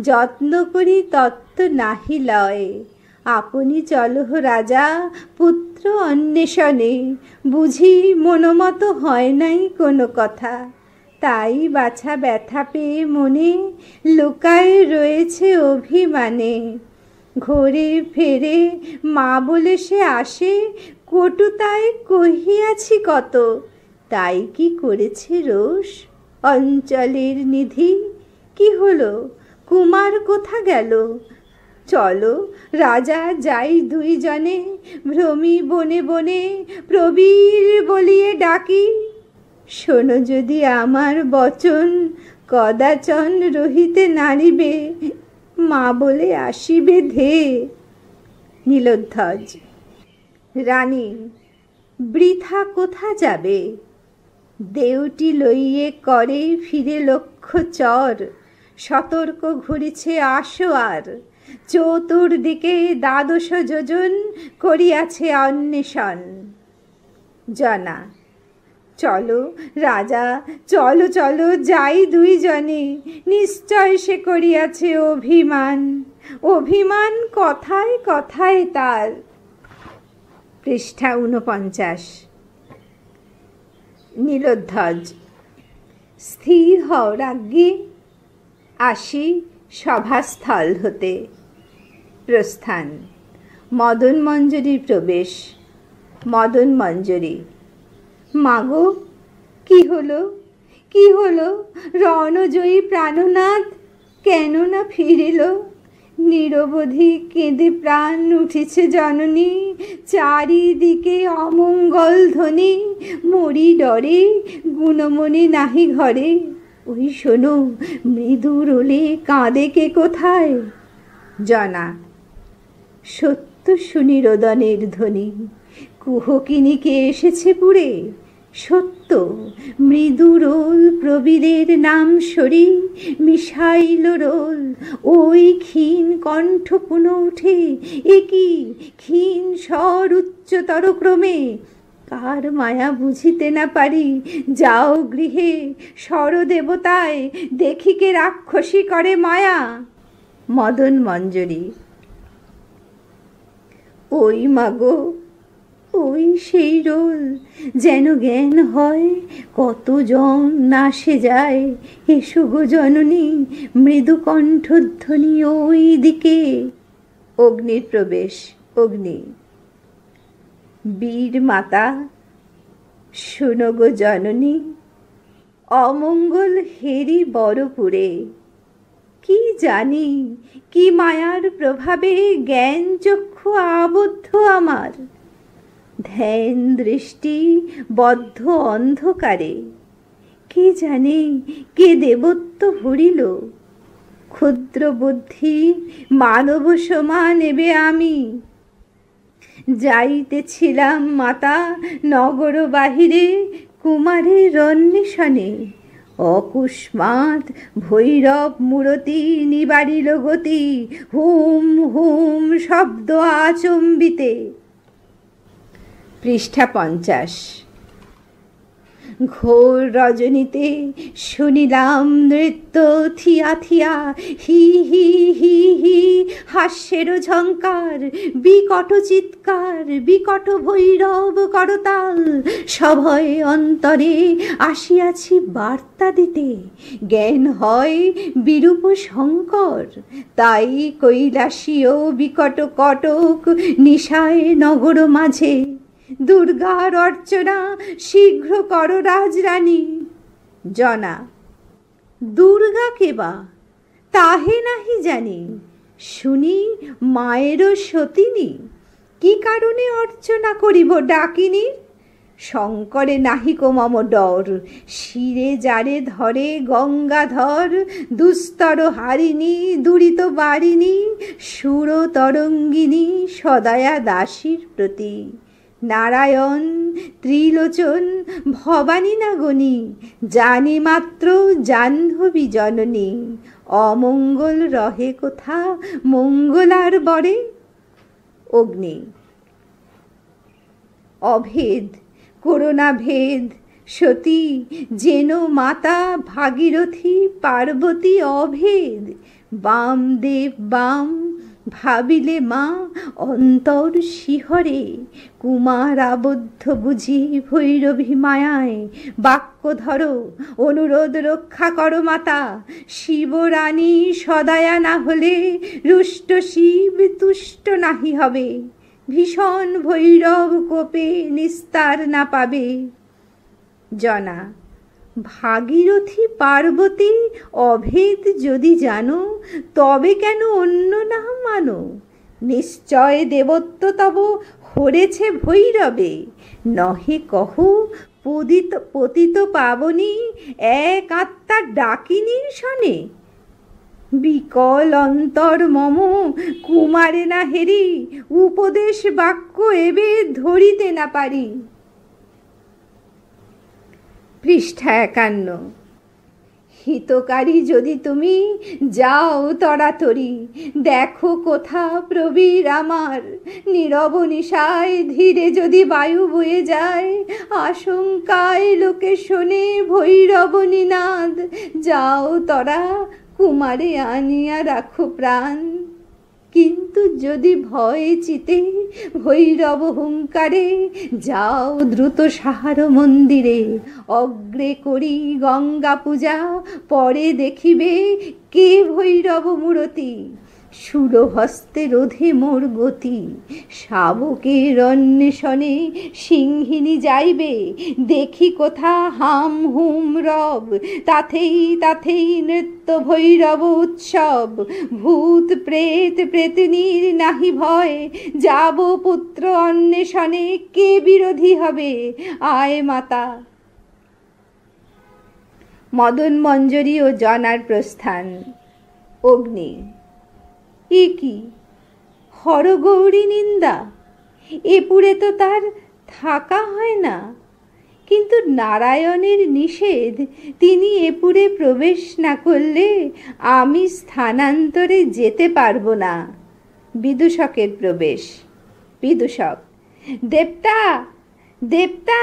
যত্ন করি তত্ত্ব নাহি লয়। আপনি চলহ রাজা পুত্র অন্বেষণে, বুঝি মনোমত হয় নাই কোনো কথা। তাই বাছা ব্যথা পেয়ে মনে, লুকায় রয়েছে অভিমানে। ঘরে ফেরে মা বলে সে আসে, কটুতায় কহিয়াছি কত। তাই কি করেছে রোষ? অঞ্চলের নিধি কি হলো? কুমার কোথা গেল? চলো রাজা যাই দুইজনে, ভ্রমি বনে বনে প্রবীর বলিয়ে ডাকি। শোনো যদি আমার বচন, কদাচন রহিতে নারিবে, মা বলে আসিবে ধে। নীলোধ্বজ: রানী, বৃথা কোথা যাবে? দেউটি লইয়ে করে ফিরে লক্ষ্য চর। সতর্ক ঘুরিছে আসোয়ার, চতুর্দিকে দ্বাদশ যোজন করিয়াছে অন্বেষণ। জনা: চলো রাজা, চলো চলো যাই দুইজনে। নিশ্চয় সে করিয়াছে অভিমান, অভিমান কথায় কথায় তার। পৃষ্ঠা 49, নীলোধ্বজ: স্থির হও রাজ্ঞী, আসি সভাস্থল হতে। প্রস্থান। মদন মঞ্জরীর প্রবেশ। মদন মঞ্জরী। মাগো, কি হলো, কি হলো? রণজয়ী প্রাণনাথ কেন না ফিরিল? নিরবধি কেঁদে প্রাণ উঠেছে জননী, চারিদিকে অমঙ্গল ধ্বনি, মরি ডরে গুণমণি নাহি ঘরে। ওই শোনো, মৃদু রোলে কাঁদে কে কোথায়? জনা। সত্য শুনি রোদনের ধ্বনি, কুহকিনী কে এসেছে পুরে। সত্য, মৃদু রোল প্রবীরের নাম সরি, মিশাইল রোল ওই ক্ষীণ কণ্ঠ পুন উঠে। একি ক্ষীণ স্বর উচ্চতর ক্রমে, কার মায়া বুঝিতে না পারি, যাও গৃহে স্বরদেবতায়, দেখিকে রাক্ষসী করে মায়া। মদন মঞ্জরী। ওই মাগো, ওই সেই রোল, যেন জ্ঞান হয় কতজন নাশে যায়। এসো গো জননী, মৃদু কণ্ঠধ্বনি ওই দিকে। অগ্নির প্রবেশ। অগ্নি। বীর মাতা, শোনো গো জননী, অমঙ্গল হেরি বড়পুরে। কি জানি কি মায়ার প্রভাবে জ্ঞান চক্ষু আবদ্ধ আমার, ধ্যান দৃষ্টি বদ্ধ অন্ধকারে। কে জানে কে দেবত্ব হরিল, ক্ষুদ্র বুদ্ধি মানব সমান এবে আমি। যাইতেছিলাম মাতা নগর বাহিরে কুমারের অন্বেষণে, অকুষ্মাৎ ভৈরব মূরতি নিবারিল গতি, হুম হুম শব্দ আচম্বিতে। পৃষ্ঠা 50। ঘোর রজনীতে শুনিলাম নৃত্য থিয়া থিয়া, হি হি হি হি হাস্যের ঝঙ্কার, বিকট চিৎকার, বিকট ভৈরব করতাল। সভয়ে অন্তরে আসিয়াছি বার্তা দিতে, জ্ঞান হয় বিরূপ শঙ্কর। তাই কৈলাসীয় বিকট কটক নিশায় নগর মাঝে, দুর্গার অর্চনা শীঘ্র কর রাজরানী। জনা। দুর্গা কেবা, তাহে নাহি জানি, শুনি মায়েরও সতিনী। কি কারণে অর্চনা করিব ডাকিনী? শঙ্করে নাহিক মম ডর, শিরে যারে ধরে গঙ্গাধর। দুস্তর হারিণী দুরিত বারিণী, সুর তরঙ্গিনী সদয়া দাসীর প্রতি। নারায়ণ ত্রিলোচন ভবানী নাগনী, জানি মাত্র জাহ্নবী জননী। অমঙ্গল রহে কোথা মঙ্গলার বরে। অগ্নি। অভেদ করোনা ভেদ, সতী যেন মাতা ভাগীরথী পার্বতী অভেদ। বামদেব বাম ভাবিলে মা অন্তর শিহরে, কুমার আবদ্ধ বুঝি ভৈরবী মায়ায়। বাক্য ধরো, অনুরোধ রক্ষা করো মাতা, শিবরানী সদয়া না হলে রুষ্ট শিব তুষ্ট নাহি হবে। ভীষণ ভৈরব কোপে নিস্তার না পাবে। জনা। ভাগীরথী পার্বতী অভেদ যদি জানো, তবে কেন অন্য নাম মানো? নিশ্চয় দেবত্ব তব হরেছে ভৈরবে, নহে কহ পতিত পাবনী এক আত্মার ডাকিনীর শনে। বিকল অন্তর মম কুমারে না হেরি, উপদেশ বাক্য এবে ধরিতে না পারি। পৃষ্ঠা 51। হিতকারী যদি তুমি, যাও তরাতরি, দেখো কোথা প্রবীর আমার। নীরব নিশায় ধীরে যদি বায়ু বয়ে যায়, আশঙ্কায় লোকে শোনে ভৈরব নিনাদ। যাও তরা কুমারে আনিয়া রাখো প্রাণ। কিন্তু যদি ভয়ে চিতে ভৈরব হুঙ্কারে, যাও দ্রুত সাহার মন্দিরে। অগ্রে করি গঙ্গা পূজা, পরে দেখিবে কে ভৈরব মূরতি। শূলহস্তে রোধে মোর গতি, শাবকের অন্বেষণে সিংহিনী যাইবে, দেখি কোথা হাম হুম রব, তাথেই তাথেই নৃত্য ভৈরব উৎসব, ভূত প্রেত প্রেতনীর নাহি ভয়, যাব পুত্র অন্বেষণে, কে বিরোধী হবে, আয় মাতা। মদন মঞ্জরি ও জনার প্রস্থান। অগ্নি: এ কি হরগৌরী নিন্দা, এপুরে তো তার থাকা হয় না, কিন্তু নারায়ণের নিষেধ, তিনি এপুরে প্রবেশ না করলে আমি স্থানান্তরে যেতে পারবো না। বিদূষকের প্রবেশ। বিদূষক: দেবতা, দেবতা,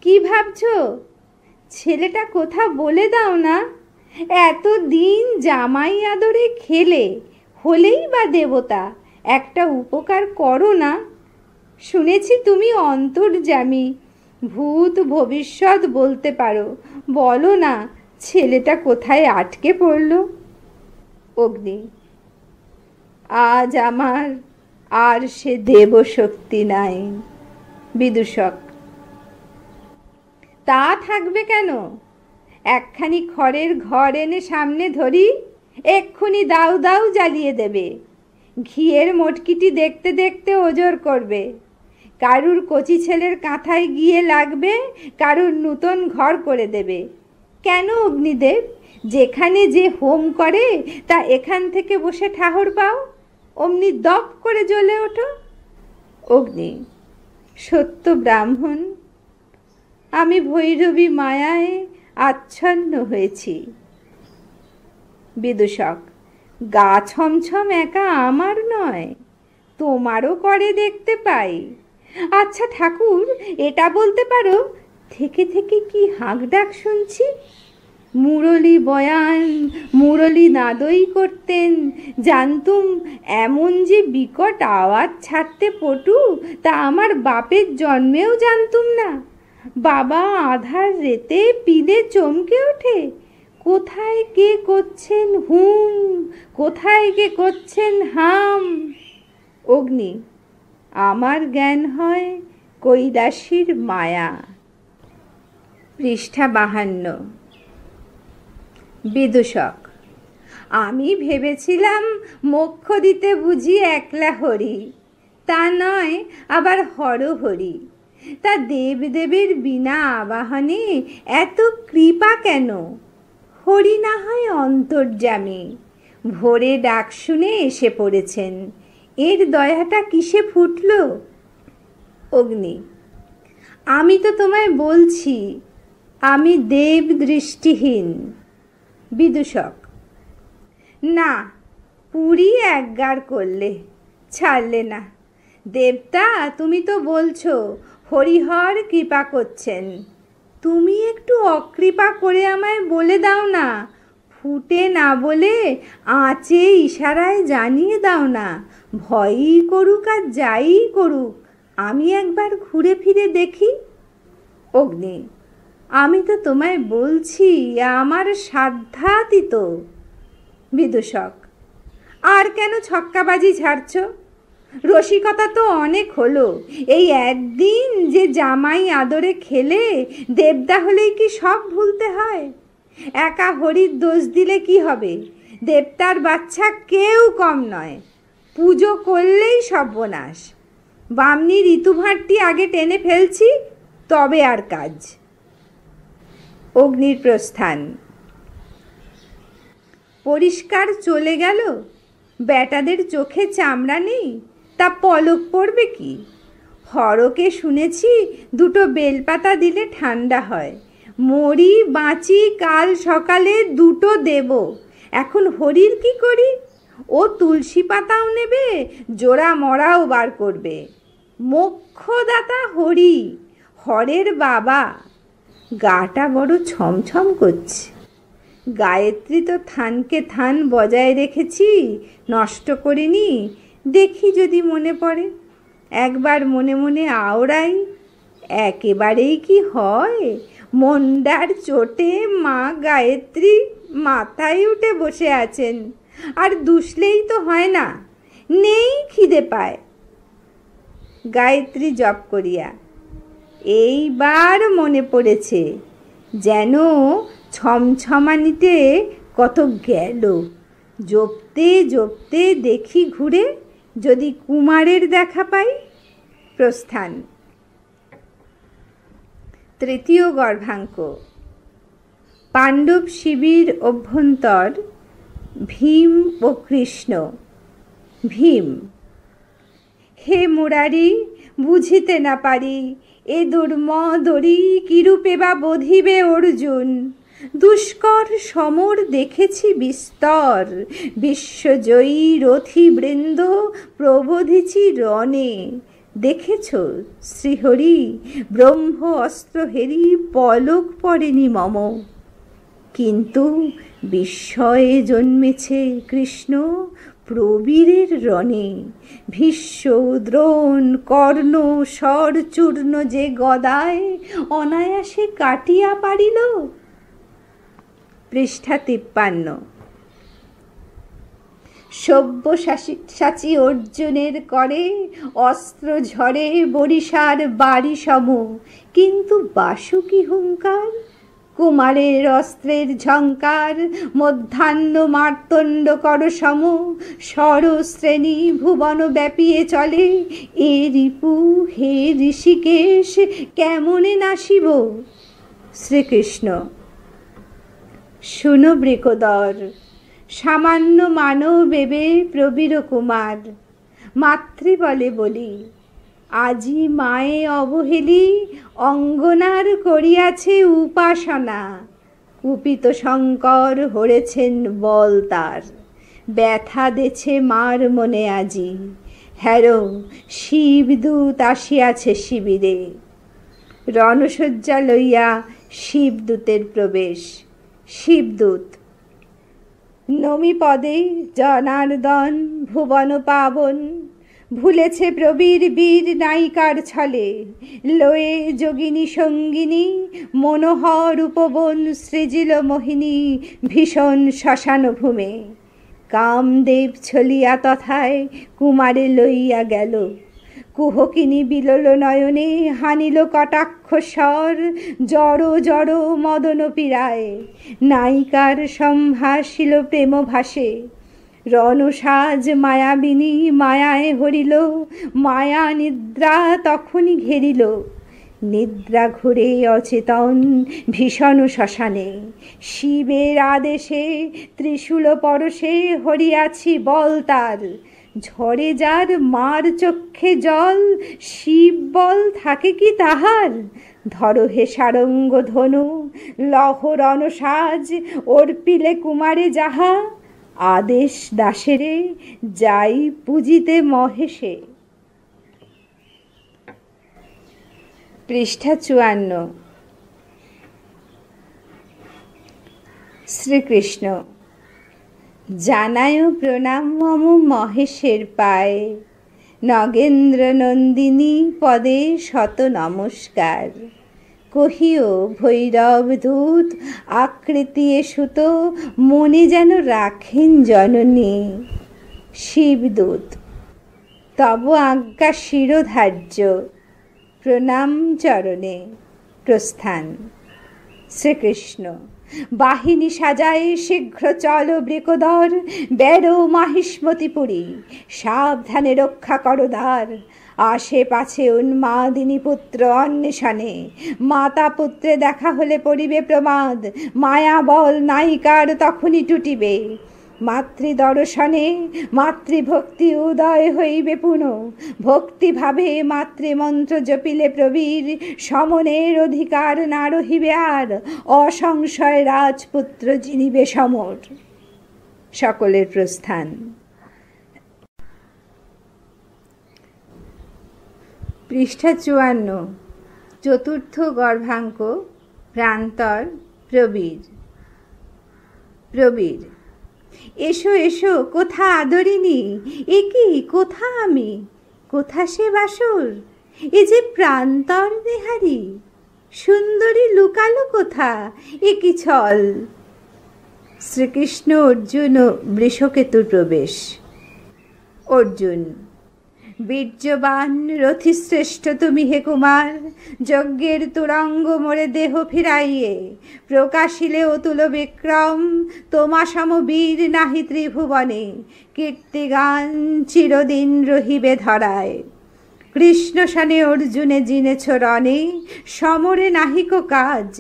কি ভাবছো? ছেলেটা কোথা বলে দাও না, এতদিন জামাই আদরে খেলে, হলেই বা দেবতা, একটা উপকার করো না। শুনেছি তুমি অন্তর্যামী, ভূত ভবিষ্যৎ বলতে পারো, বলো না ছেলেটা কোথায় আটকে পড়ল। অগ্নি: আজ আমার আর সে দেবশক্তি নাই। বিদূষক: তা থাকবে কেন? একখানি খড়ের ঘর এনে সামনে ধরি, এক্ষুনি দাউ দাউ জ্বালিয়ে দেবে। ঘিয়ের মটকিটি দেখতে দেখতে ওজর করবে। কারুর কচি ছেলের কাঁথায় গিয়ে লাগবে, কারুর নূতন ঘর করে দেবে। কেন অগ্নিদেব, যেখানে যে হোম করে তা এখান থেকে বসে ঠাহর পাও, অমনি দপ করে জ্বলে ওঠো। অগ্নি: সত্য ব্রাহ্মণ, আমি ভৈরবী মায়ায় আচ্ছন্ন হয়েছি। বিদূষক: গা ছমছম একা আমার নয়, তোমারও করে দেখতে পাই। আচ্ছা ঠাকুর, এটা বলতে পারো, থেকে থেকে কি হাঁক ডাক শুনছি? মুরলী বয়ান, মুরলী নাদই করতেন, জানতুম এমন যে বিকট আওয়াজ ছাড়তে পটু, তা আমার বাপের জন্মেও জানতুম না। বাবা আধার রেতে পিলে চমকে ওঠে, কোথায় কে করছেন হুম, কোথায় কে করছেন হাম। অগ্নি: আমার জ্ঞান হয় কৈলাসীর মায়া। পৃষ্ঠা 52। বিদূষক: আমি ভেবেছিলাম মোক্ষ দিতে বুঝি একলা হরি, তা নয় আবার হরহরি। তা দেবদেবের বিনা আবাহনে এত কৃপা কেন? হরি না হয় অন্তর্যামী, ভোরে ডাক শুনে এসে পড়েছেন, এর দয়াটা কিসে ফুটল? অগ্নি: আমি তো তোমায় বলছি, আমি দেব দৃষ্টিহীন। বিদূষক: না, পুরী একগার করলে, ছাড়লে না। দেবতা, তুমি তো বলছো হরিহর কৃপা করছেন, তুমি একটু অকৃপা করে আমায় বলে দাও না, ফুটে না বলে আঁচে ইশারায় জানিয়ে দাও না। ভয়ই করুক আর যাই করুক, আমি একবার ঘুরে ফিরে দেখি। অগ্নি: আমি তো তোমায় বলছি আমার সাধ্যাতীত। বিদূষক: আর কেন ছক্কাবাজি ঝাড়ছ? রসিকতা তো অনেক হলো, এই একদিন যে জামাই আদরে খেলে, দেবদা হলেই কি সব ভুলতে হয়? একা হরির দোষ দিলে কি হবে? দেবতার বাচ্চা কেউ কম নয়, পুজো করলেই সর্বনাশ। বামনি ঋতুভাঁড়টি আগে টেনে ফেলছি, তবে আর কাজ। অগ্নির প্রস্থান। পরিষ্কার চলে গেল, বেটাদের চোখে চামড়া নেই, তা পলক পড়বে কি? হরকে শুনেছি দুটো বেলপাতা দিলে ঠান্ডা হয়, মরি বাঁচি কাল সকালে দুটো দেব। এখন হরির কি করি? ও তুলসী পাতাও নেবে, জোড়া মরাও বার করবে। মোক্ষদাতা হরি, হরের বাবা। গাটা বড় ছমছম করছে। গায়ত্রী তো থানকে থান বজায় রেখেছি, নষ্ট করিনি। দেখি যদি মনে পড়ে, একবার মনে মনে আওড়াই। একেবারেই কি হয়? মন্দার চোটে মা গায়ত্রী মাথায় উঠে বসে আছেন, আর দুষলেই তো হয় না, নেই খিদে পায়। গায়ত্রী জপ করিয়া, এইবার মনে পড়েছে, যেন ছমছমানিতে কত গেল। জপতে জপতে দেখি ঘুরে, যদি কুমারের দেখা পাই। প্রস্থান। তৃতীয় গর্ভাঙ্ক। পাণ্ডব শিবির অভ্যন্তর, ভীম ও কৃষ্ণ। ভীম: হে মুরারি, বুঝিতে না পারি, এ দুর্মদরি কিরূপে বা বধিবে অর্জুন। দুষ্কর সমর দেখেছি বিস্তর, বিশ্বজয়ী রথী বৃন্দ প্রবোধিছি রণে। দেখেছ শ্রীহরি, ব্রহ্ম অস্ত্র হেরি পলক পড়েনি মম। কিন্তু বিস্ময়ে জন্মেছে কৃষ্ণ প্রবীরের রণে। ভীষ্ম, দ্রোণ, কর্ণ, শর চূর্ণ যে গদায় অনায়াসে কাটিয়া পারিল। পৃষ্ঠা 53। সব্যসাচী অর্জুনের করে অস্ত্র ঝরে বরিশার বাড়ি সম, কিন্তু বাসুকি হুঙ্কার। কুমারের অস্ত্রের ঝঙ্কার মধ্যাহ্ন মার্তণ্ড কর সম। সরশ্রেণী ভুবন ব্যাপিয়ে চলে, এ রিপু হে ঋষিকেশ কেমনে নাসিব। শ্রীকৃষ্ণ: শুনো বৃকোদর, সামান্য মানব বেবে প্রবীর কুমার। মাতৃবলে বলি, আজি মায়ে অবহেলি অঙ্গনার করিয়াছে উপাসনা। কুপিত শঙ্কর হরেছেন বল তার, ব্যথা দেছে মার মনে আজি। হ্যারো শিবদূত আসিয়াছে শিবিরে। রণসজ্জা লইয়া শিবদূতের প্রবেশ। শিবদূত: নমি পদে জনার্দন ভুবন পাবন। ভুলেছে প্রবীর বীর নায়িকার ছলে, লয়ে যোগিনী সঙ্গিনী মনোহর উপবন সৃজিল মোহিনী ভীষণ শ্মশান ভূমে। কামদেব ছলিয়া তথায় কুমারে লইয়া গেল। কুহকিনী বিলল নয়নে হানিল কটাক্ষ স্বর। জড় জড় মদন পীড়ায় নায়িকার সম্ভাসিল প্রেম ভাসে। রণসাজ মায়াবিনী মায়ায় হরিল, মায়া নিদ্রা তখনই ঘেরিল। নিদ্রা ঘুরে অচেতন ভীষণ শ্মশানে, শিবের আদেশে ত্রিশূল পরশে হরিয়াছি বল তার। ঝরে যার মার চক্ষে জল, শিব বল থাকে কি তাহার। ধরো হে সারঙ্গ ধনু, লহ রণসাজ, অর্পিলে কুমারে যাহা। আদেশ দাসেরে যাই পুজিতে মহেশে। পৃষ্ঠা 54। শ্রীকৃষ্ণ: জানায় প্রণাম মম মহেশের পায়ে। নগেন্দ্র নন্দিনী পদে শত নমস্কার। কহিও ভৈরব দূত আকৃতি সুত, মনে যেন রাখেন জননী। শিবদূত: তব আজ্ঞা শিরোধার্য, প্রণাম চরণে। প্রস্থান। শ্রীকৃষ্ণ: বাহিনী সাজায় শীঘ্র চলো বৃকোদর। বেরো মাহিষ্মতিপুরী, সাবধানে রক্ষা করো দ্বার। আশেপাছে উন্মাদিনী পুত্র অন্বেষণে, মাতা পুত্রে দেখা হলে পড়িবে প্রমাদ। মায়া বল নায়িকার তখনই টুটিবে। মাতৃদর্শনে মাতৃভক্তি উদয় হইবে পুনঃ। ভক্তিভাবে মাতৃমন্ত্র জপিলে প্রবীর, সমনের অধিকার না রহিবে আর। অসংশয় রাজপুত্র জিনিবে সমর। সকলের প্রস্থান। পৃষ্ঠা 54। চতুর্থ গর্ভাঙ্ক। প্রান্তর। প্রবীর। প্রবীর: এসো এসো কোথা আদরিণী, এ কি কোথা আমি, কোথা সে বাসর। এ যে প্রান্তর নেহারি, সুন্দরী লুকালো কোথা, এ কি ছল। শ্রীকৃষ্ণ অর্জুন ও বৃষকেতুর প্রবেশ। অর্জুন: বীর্যবান রথিশ্রেষ্ঠ তুমি হে কুমার, যজ্ঞের তুরঙ্গ মোরে দেহ ফিরাইয়ে, প্রকাশিলে অতুল বিক্রম, তোমা সম বীর নাহি ত্রিভুবনে, কীর্তিগান চিরদিন রহিবে ধরায়। কৃষ্ণ সনে অর্জুনে জিনেছ রণে, সমরে নাহিক কাজ,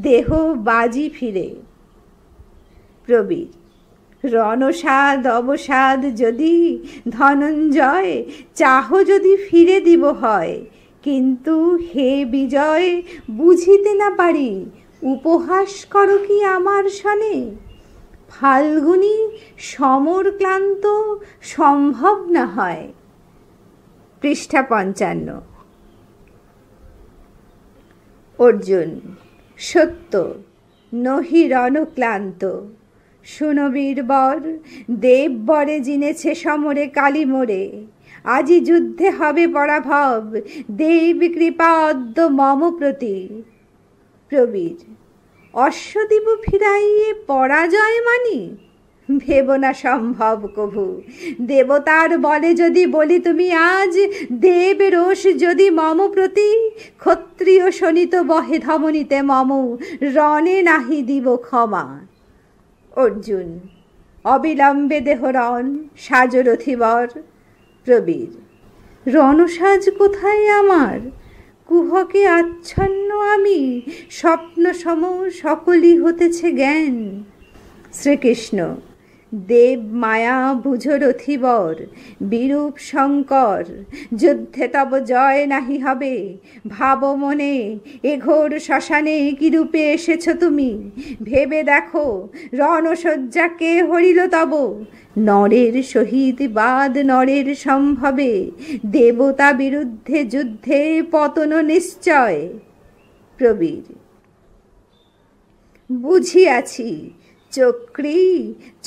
দেহ বাজি ফিরে। প্রবীর: রণসাদ অবসাদ যদি ধনঞ্জয়, চাহ যদি ফিরে দিব হয়, কিন্তু হে বিজয় বুঝিতে না পারি, উপহাস করো কি আমার সনে। ফাল্গুনী সমর ক্লান্ত সম্ভব না হয়। পৃষ্ঠা ৫৫। অর্জুন: সত্য নহি রণক্লান্ত, শুনো বীরবর, দেব বরে জিনেছে সমরে কালী মোরে, আজি যুদ্ধে হবে পরাভব, দেব কৃপা অদ্য মম প্রতি। প্রবীর: অশ্বদীপ ফিরাইয়ে পরাজয় মানি, ভেব না সম্ভব কভু, দেবতার বলে যদি বলি তুমি আজ, দেব রোষ যদি মম প্রতি, ক্ষত্রিয় শোণিত বহে ধমনীতে মম, রণে নাহি দিব ক্ষমা। অর্জুন: অবিলম্বে দেহ রণ, সাজ রথিবর। প্রবীর: রণসাজ কোথায় আমার, কুহকে আচ্ছন্ন আমি, স্বপ্ন সম সকলই হতেছে জ্ঞান। শ্রীকৃষ্ণ: দেব মায়া বুঝো রথিবর, বিরূপ শঙ্কর, যুদ্ধে তব জয় নাহি হবে, ভাব মনে এ ঘোর শ্মশানে কি রূপে এসেছ তুমি, ভেবে দেখো রণশয্যা কে হরিল তব, নরের সহিত বাদ নরের সম্ভবে, দেবতা বিরুদ্ধে যুদ্ধে পতন নিশ্চয়। প্রবীর: বুঝিয়াছি, চক্রী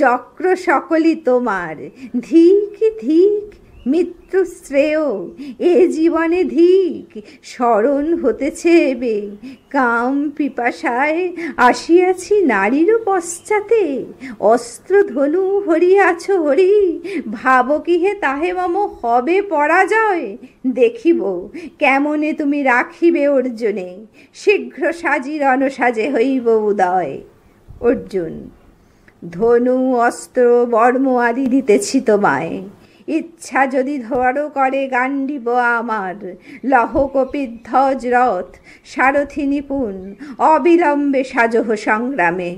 চক্র সকলই তোমার, ধিক ধিক মৃত্যু শ্রেয় এ জীবনে ধিক, স্মরণ হতেছে এবে কাম পিপাসায়, আসিয়াছি নারীরও পশ্চাতে, অস্ত্র ধনু হরিয়াছ হরি, ভাব কি হে তাহে মম হবে পরাজয়, দেখিব কেমনে তুমি রাখিবে অর্জুনে, শীঘ্র সাজি রণসাজে হইব উদয়। অর্জুন: ধনু অস্ত্র বর্ম আদি দিতেছি তোমায়, ইচ্ছা যদি ধরো করে গান্ডীব আমার, লহ কপিধ্বজ রথ সারথি নিপুণ, অবিলম্বে সাজহ সংগ্রামে।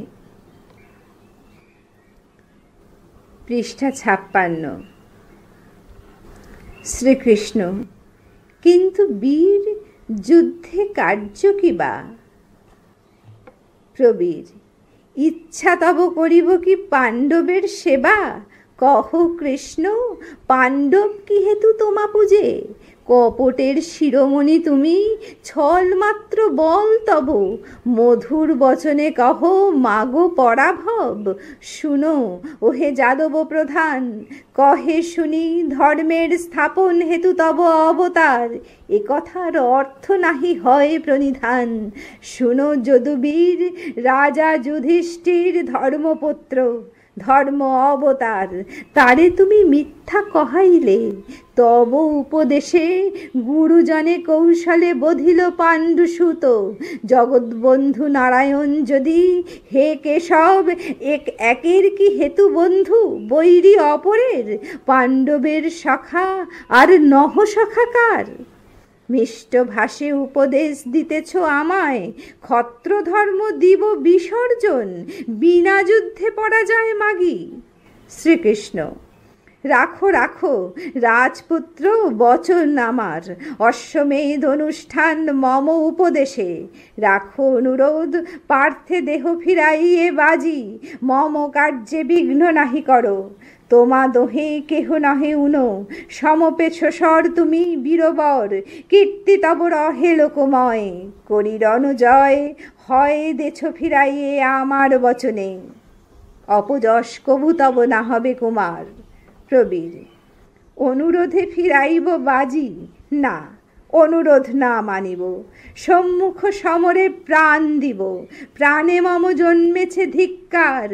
পৃষ্ঠা ৫৬। শ্রীকৃষ্ণ: কিন্তু বীর যুদ্ধে কার্য কিবা। প্রবীর: ইচ্ছা তব করিব কি পাণ্ডবের সেবা, কহ কৃষ্ণ পাণ্ডব কি হেতু তোমা পূজে, কপটের শিরোমণি তুমি, ছল মাত্র বল তব, মধুর বচনে কহ মাগো পরাভব। শুনো ওহে যাদব প্রধান, কহে শুনি ধর্মের স্থাপন হেতু তব অবতার, এ কথার অর্থ নাহি হয় প্রণিধান। শুনো যদুবীর, রাজা যুধিষ্ঠির ধর্মপুত্র, ধর্ম অবতার, তারে তুমি মিথ্যা কহাইলে, তব উপদেশে গুরুজনে কৌশলে বধিল পাণ্ডুসুত, জগৎবন্ধু নারায়ণ যদি, হে কেশব একের কি হেতু বন্ধু, বৈরী অপরের, পাণ্ডবের সখা আর নহ সখাকার। মিষ্ট ভাষে উপদেশ দিতেছ আমায়, ক্ষত্রধর্ম দিব বিসর্জন, বিনা যুদ্ধে পরাজয় মাগি। শ্রীকৃষ্ণ: রাখো রাখো রাজপুত্র বচন আমার, অশ্বমেধ অনুষ্ঠান মম উপদেশে, রাখো অনুরোধ পার্থে দেহ ফিরাইয়ে বাজি, মম কার্যে বিঘ্ন নাহি করো, তোমা দোহে কেহ নহে উনো, সমপেছ স্বর তুমি বীরবর, কীর্তি তব রহে লোকময়, করি রণজয় হয় দেছ ফিরাইয়ে আমার বচনে, অপযশ কভু তব না হবে কুমার। প্রবীর: অনুরোধে ফিরাইব বাজি না, অনুরোধ না মানিব, সম্মুখ সমরে প্রাণ দিব। প্রাণে মম জন্মেছে ধিক্কার,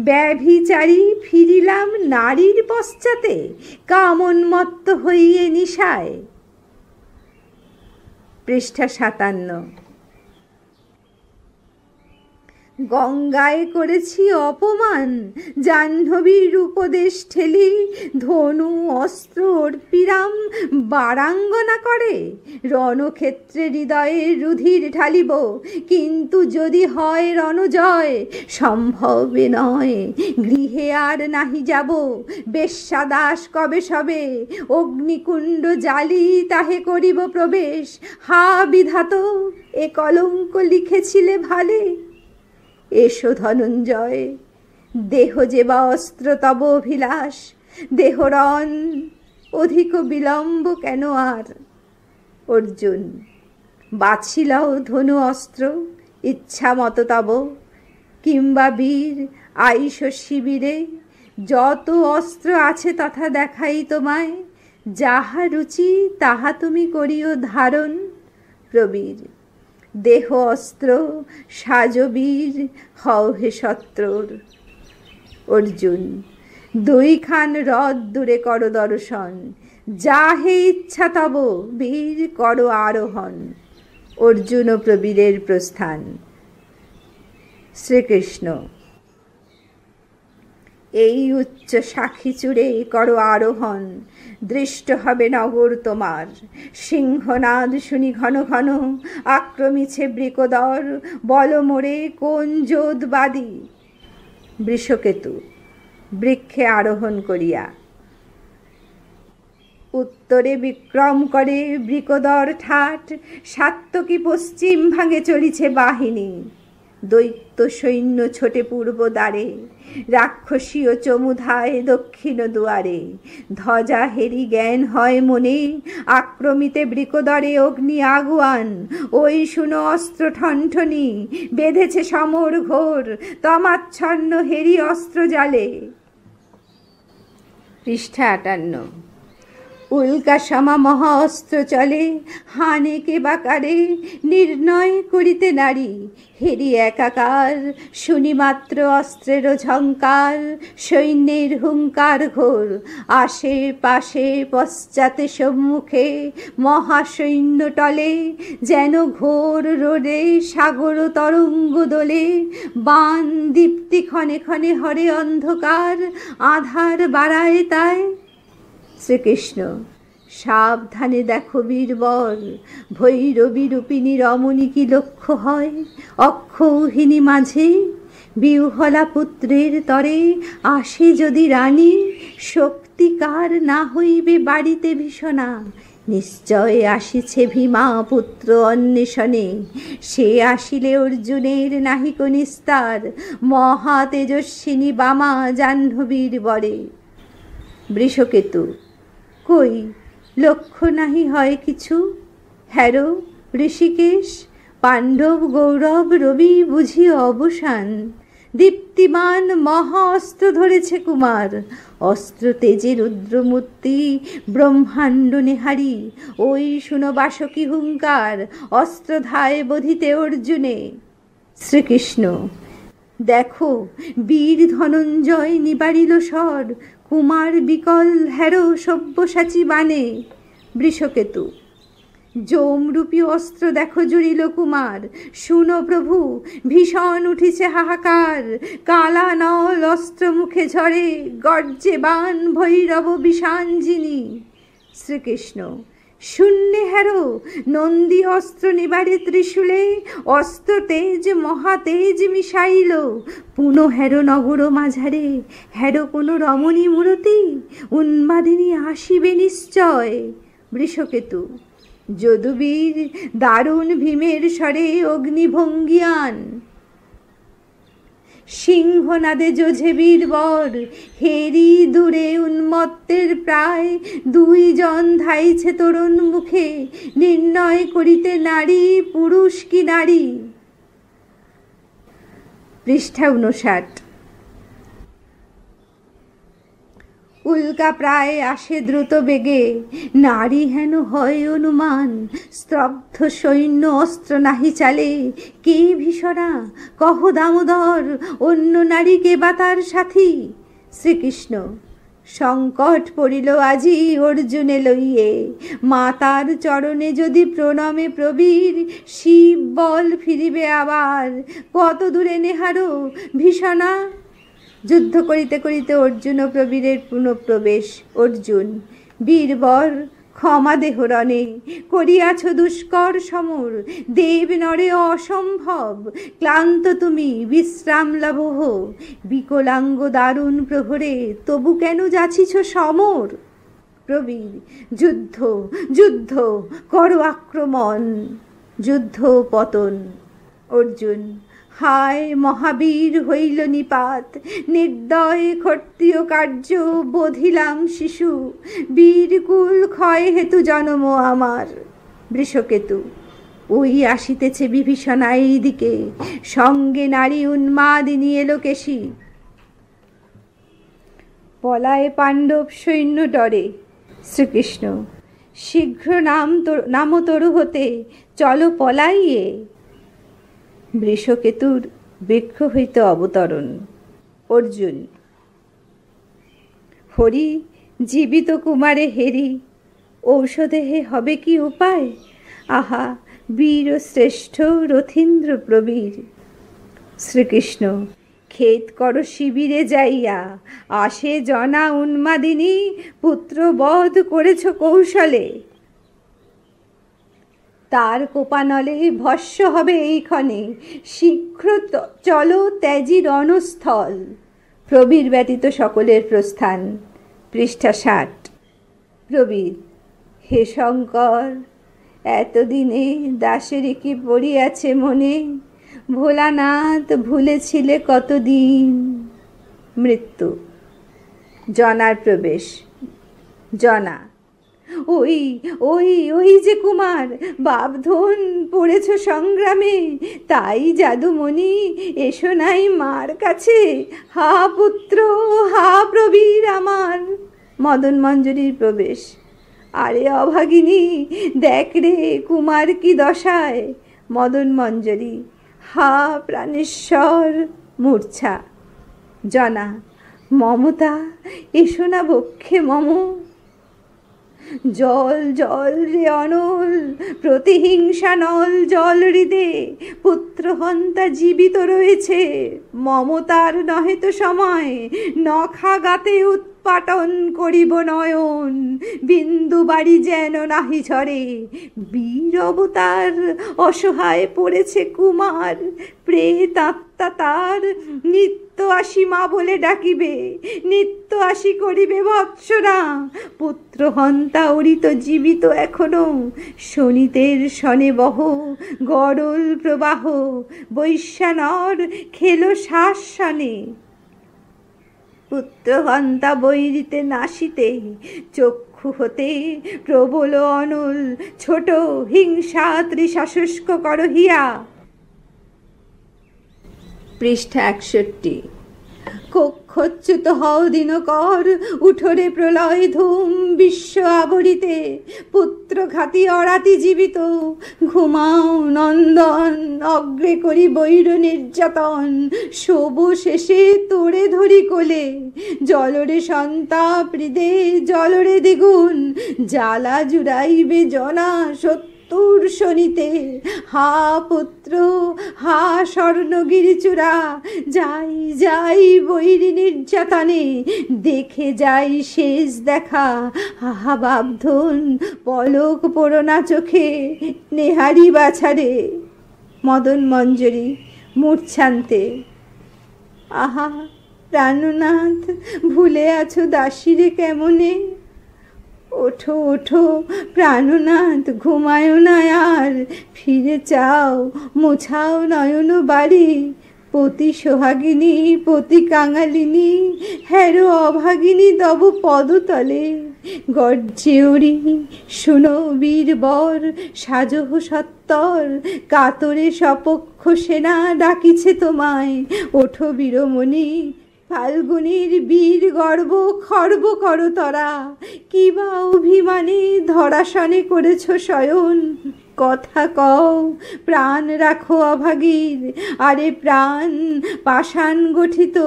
ব্যভিচারী ফিরিলাম নারীর পশ্চাতে, কামোন্মত্ত হইয়ে নিশায়। পৃষ্ঠা 57। গঙ্গায় করেছি অপমান, জাহ্নবীর উপদেশ ঠেলি, ধনু অস্ত্র অর্পিরাম বারাঙ্গনা করে। রণক্ষেত্রে হৃদয়ে রুধির ঢালিব, কিন্তু যদি হয় রণজয়, সম্ভবে নয় গৃহে আর নাহি যাব। বেশ্যাদাস কবে সবে, অগ্নিকুণ্ড জ্বালি তাহে করিব প্রবেশ। হা বিধাত, এ কলঙ্ক লিখেছিলে ভালে। এসো ধনঞ্জয়, দেহ যে বা অস্ত্র তব অভিলাষ, দেহরণ অধিক বিলম্ব কেন আর। অর্জুন, বাছিলাও ধনু অস্ত্র ইচ্ছা মতো তব, কিংবা বীর আইস শিবিরে। যত অস্ত্র আছে তথা দেখাই তোমায়, যাহা রুচি তাহা তুমি করিও ধারণ। প্রবীর, দেহ অস্ত্র সাজবীর হও হে শত্রুর। অর্জুন, দুইখান রথ দূরে করো দর্শন, যা হে ইচ্ছা তব বীর করো আরোহণ। অর্জুন ও প্রবীরের প্রস্থান। শ্রীকৃষ্ণ, এই উচ্চ সাক্ষী চূড়ে করো আরোহণ, দৃষ্ট হবে নগর তোমার। সিংহনাদ শুনি ঘন ঘন, আক্রমিছে বৃকোদর, বল মোরে কোন যোধবাদী। বৃষকেতু, বৃক্ষে আরোহণ করিয়া। উত্তরে বিক্রম করে বৃকোদর ঠাট, সাত্তকী পশ্চিম ভাগে চলিছে বাহিনী। দৈত্য সৈন্য ছোটে পূর্ব দ্বারে, রাক্ষসীয় চমুধায় দক্ষিণ দুয়ারে। ধ্বজা হেরি জ্ঞান হয় মনে, আক্রমিতে বৃকোদরে অগ্নি আগুয়ান। ওই শুনো অস্ত্র ঠনঠনি, বেঁধেছে সমর ঘোর, তমাচ্ছন্ন হেরি অস্ত্র জালে। পৃষ্ঠা 58। উল্কা সমা মহা অস্ত্র চলে, হানে কে বাকারে, নির্ণয় করিতে নারী। হেরি একাকার, শুনি মাত্র অস্ত্রের ঝঙ্কার, সৈন্যের হুঙ্কার ঘোর। আশে পাশে পশ্চাতে সম্মুখে, মহাসৈন্য টলে, যেন ঘোর রোদে সাগর তরঙ্গ দোলে। বাণ দীপ্তি ক্ষণে ক্ষণে হরে অন্ধকার, আধার বাড়ায় তাই। শ্রীকৃষ্ণ, সাবধানে দেখো বীরবর, ভৈরবী রূপিণী রমণী কি লক্ষ্য হয়। অক্ষৌহিনী মাঝে বিহ্বলা পুত্রের তরে, আসে যদি রানী, শক্তিকার না হইবে বাড়িতে ভীষণা। নিশ্চয় আসিছে ভীমা পুত্র অন্বেষণে, সে আসিলে অর্জুনের নাহিক নিস্তার। মহা তেজস্বিনী বামা জাহ্নবীর বরে। বৃষকেতু, কই লক্ষ্য নাহি হয় কিছু। হ্যারো ঋষিকেশ, পাণ্ডব গৌরব রবি বুঝি অবসান। দীপ্তিমান মহা অস্ত্র ধরেছে কুমার, অস্ত্র তেজে রুদ্রমূর্তি ব্রহ্মাণ্ড নেহারি। ওই শুনো বাসকী হুঙ্কার, অস্ত্রধায় বধিতে অর্জুনে। শ্রীকৃষ্ণ, দেখো বীর ধনঞ্জয় নিবারিল স্বর, কুমার বিকল হ্যারো সব্যসাচী বানে। বৃষকেতু, যমরূপী অস্ত্র দেখো জুড়িল কুমার। শুনো প্রভু, ভীষণ উঠিছে হাহাকার। কালা নল অস্ত্র মুখে ঝরে, গর্জে বাণ ভৈরব বিষাঞ্জিনী। শ্রীকৃষ্ণ, শূন্যে হ্যারো নন্দী অস্ত্র নিবারে ত্রিশূলে, অস্ত্র তেজ মহাতেজ মিশাইল। পুনঃ হ্যারো নগর মাঝারে, হ্যারো কোনো রমণী মূরতি, উন্মাদিনী আসিবে নিশ্চয়। বৃষকেতু, যদুবীর দারুণ ভীমের স্বরে অগ্নিভঙ্গিয়ান। সিংহনাদে যোঝে বীরবর, হেরি দূরে উন্মত্তের প্রায়। দুইজন ধাইছে তরুণ মুখে, নির্ণয় করিতে নারী পুরুষ কি নারী। পৃষ্ঠা 59। উল্কা প্রায় আসে দ্রুত বেগে, নারী হেন হয় অনুমান, স্তব্ধ সৈন্য অস্ত্র নাহি চালে, কে ভীষণা কহ দামোদর, অন্য নারীকে বা তার সাথী। শ্রীকৃষ্ণ সংকট পড়িল আজি অর্জুনে লইয়ে, মাতার চরণে যদি প্রণমে প্রবীর, শিব বল ফিরিবে আবার, কত দূরে নেহারো ভীষণা। যুদ্ধ করিতে করিতে অর্জুন ও প্রবীরের পুনঃপ্রবেশ। অর্জুন বীরবর ক্ষমা দেহ রণে, করিয়াছ দুষ্কর সমর, দেব নরে অসম্ভব, ক্লান্ত তুমি বিশ্রাম লভহ, বিকলাঙ্গ দারুণ প্রহরে তবু কেন যাচিছ সমর। প্রবীর যুদ্ধ যুদ্ধ কর আক্রমণ, যুদ্ধ পতন। অর্জুন হায় মহাবীর হইল নিপাত, নির্দয় ক্ষত্রিয় কার্য বধিলাম শিশু, বীরকুল ক্ষয় হেতু জন্ম আমার। বৃষকেতু ওই আসিতেছে বিভীষণা এই দিকে, সঙ্গে নারী উন্মাদিনী এলোকেশী। পলায় পাণ্ডব সৈন্য ডরে। শ্রীকৃষ্ণ শীঘ্র নাম তরু হতে, চলো পলাইয়ে। বৃষকেতুর বৃক্ষ হইতে অবতরণ। অর্জুন হরি জীবিত কুমারে হেরি, ঔষধে হবে কি উপায়, আহা বীর শ্রেষ্ঠ রথীন্দ্র প্রবীর। শ্রীকৃষ্ণ খেদ কর শিবিরে যাইয়া, আসে জনা উন্মাদিনী, পুত্র বধ করেছ কৌশলে, তার কোপানলে ভস্য হবে এইক্ষণে, শীঘ্র চলো ত্যাজি রণস্থল। প্রবীর ব্যতীত সকলের প্রস্থান। পৃষ্ঠা 60। প্রবীর হে শঙ্কর, এতদিনে দাসেরই কি পড়িয়াছে মনে, ভোলানাথ ভুলেছিলে কতদিন। মৃত্যু। জনার প্রবেশ। জনা ওই ওই ওই যে কুমার, বাপধন পড়েছ সংগ্রামে, তাই জাদুমণি এসো নাই মার কাছে, হা পুত্র হা প্রবীর আমার। মদন মঞ্জরীর প্রবেশ। আরে অভাগিনী, দেখ রে কুমার কি দশায়। মদন মঞ্জরী হা প্রাণেশ্বর। মূর্ছা। জনা মমতা এসো না বক্ষে মম। জল জল রে অনল, প্রতিহিংসা নল জল হৃদে, পুত্র হন্তা জীবিত রয়েছে, মমতার নহে তো সময়, নখাগাতে উৎপাটন করিব নয়ন, বিন্দু বাড়ি যেন নাহি ঝরে, বীর অবতার অসহায় পড়েছে কুমার, প্রেত আত্মা তার নিত্য আসি মা বলে ডাকিবে, নিত্য আসি করিবে ভৎসনা, পুত্র হন্তা অরিত জীবিত এখনো, শনিতের শনে বহ গরল প্রবাহ, বৈশ্যানর খেলো শ্বাস শানে। পুত্র হন্তা বৈরিতে নাশিতে, চক্ষু হতে প্রবল অনল, ছোট হিংসা তৃষা শুষ্ক করহিয়া। পৃষ্ঠা 61। কক্ষচ্যুত হও দিনকর, উঠোরে প্রলয় ধূম বিশ্ব আবরিতে, পুত্র ঘাতি অরাতি জীবিত, ঘুমাও নন্দন, অগ্রে করি বৈর নির্যাতন, শোভ শেষে তোরে ধরি কোলে, জলরে সন্তাপ হৃদে জলরে দ্বিগুণ, জ্বালা জুড়াইবে জনা সত্য তোর শনিতে, হা পুত্র হা স্বর্ণগিরি চূড়া, যাই যাই বৈরী নির্যাতনে, দেখে যাই শেষ দেখা, আহা বাপধন পলক পোড়না চোখে, নেহারি বাছারে। মদন মঞ্জরী মূর্ছান্তে। আহা প্রাণনাথ, ভুলে আছো দাসীরে কেমনে, ওঠো ওঠো প্রাণনাথ, ঘুমায়ো না আর, ফিরে চাও মোছাও নয়ন বাড়ি, পতি সোহাগিনী পতি কাঙালিনী, হ্যারো অভাগিনী তব পদতলে, গর্জে উড়ি শুনো বীরবর, সাজহ সত্তর, কাতরে সপক্ষ সেনা ডাকিছে তোমায়, ওঠো বীরমণি ফাল্গুনির বীর গর্ব খর্ব করো তরা, কিবা অভিমানে ধরাসনে করেছ শয়ন। কথা কও, প্রাণ রাখো অভাগীর, আরে প্রাণ পাষাণ গঠিত,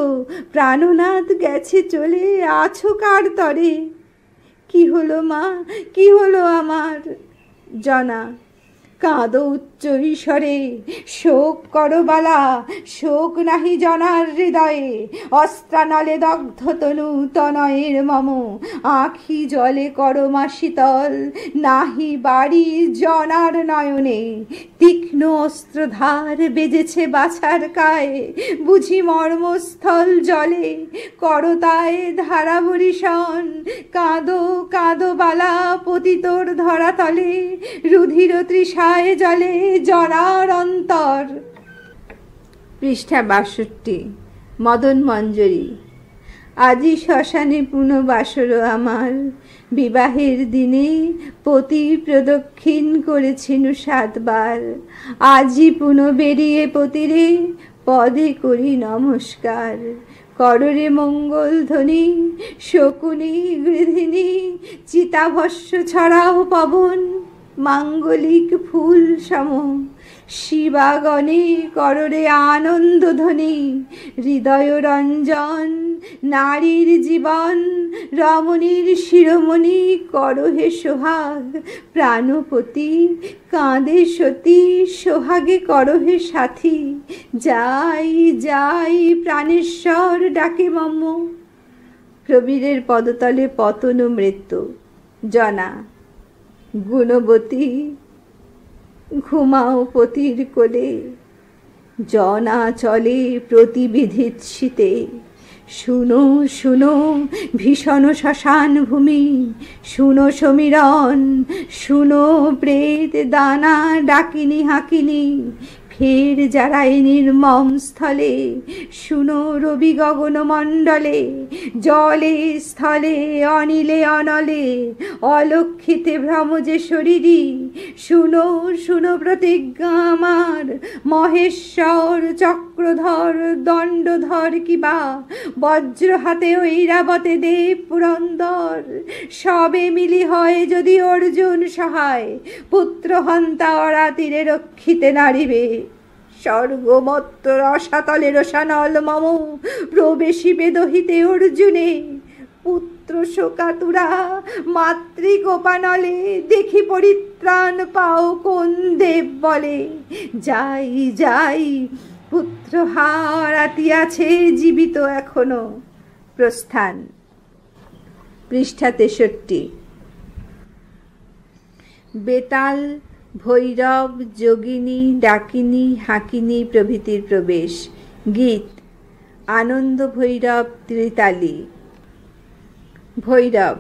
প্রাণনাথ গেছে চলে, আছো কার তরে? কি হলো মা, কি হলো আমার? জনা, কাঁদো উচ্চ ঈশ্বরে, শোক করো বালা, শোক নাহি জনার হৃদয়ে, অস্ত্রানলে দগ্ধ তনু তনয়ের মম, আখি জলে করো মা শীতল, নাহি বাড়ি জনার নয়নে। তীক্ষ্ণ অস্ত্রধার বেজেছে বাছার কায়ে, বুঝি মর্মস্থল জলে, করো তাই ধারা বরিশন, কাঁদো কাঁদো বালা পতিতোর ধরাতলে, রুধির তৃষায় জলে জনার অন্তর। পৃষ্ঠা 62। মদন মঞ্জরি। আজি শ্মশানে পুনঃবাসর আমার, বিবাহের দিনে পতি প্রদক্ষিণ করেছিনু 7 বার। আজি পুনঃ বেরিয়ে পতিরে পদে করি নমস্কার। কররে মঙ্গল ধ্বনি, শকুনি গৃধিনী, চিতাভস্য ছড়াও পবন, মাঙ্গলিক ফুল সম, শিবাগণে কররে আনন্দ ধ্বনি, হৃদয় রঞ্জন নারীর জীবন, রমণীর শিরোমণি করো হে সোহাগ, প্রাণপতি কাঁদে সতী, সোহাগে করো হে সাথী, যাই যাই প্রাণেশ্বর ডাকে মম। প্রবীরের পদতলে পতন ও মৃত্যু। জনা, গুণবতী ঘুমাও পতির কোলে, জনা চলে প্রতিবিধিত শীতে, শুনো শুনো ভীষণ শ্মশান ভূমি, শুনো সমীরণ, শুনো প্রেত দানা ডাকিনি হাকিনি, ফের যারাই নির্মম স্থলে, শুনো রবি গগন মণ্ডলে, জলে স্থলে অনিলে অনলে, অলক্ষিতে ভ্রম যে শরীরী, শুনো শুনো প্রতিজ্ঞা আমার, মহেশ্বর চক্রধর দণ্ডধর কিবা, বজ্র হাতে ঐরাবতে দেব পুরন্দর, সবে মিলি হয় যদি অর্জুন সহায়, পুত্র হন্তা অরাতিরে রক্ষিতে নারিবে। স্বর্গমত্ত রসাতলে রসানল মম, প্রবেশিবে দহিতে অর্জুনে, পুত্র শোকাতুরা মাতৃকোপানলে, দেখি পরিত্রাণ পাও কোন দেব বলে। যাই যাই পুত্র হারাতি আছে জীবিত এখনো। প্রস্থান। পৃষ্ঠা 63। বেতাল, ভৈরব, যোগিনী, ডাকিনী, হাকিনী প্রভৃতির প্রবেশ। গীত। আনন্দ ভৈরব ত্রিতালী। ভৈরব।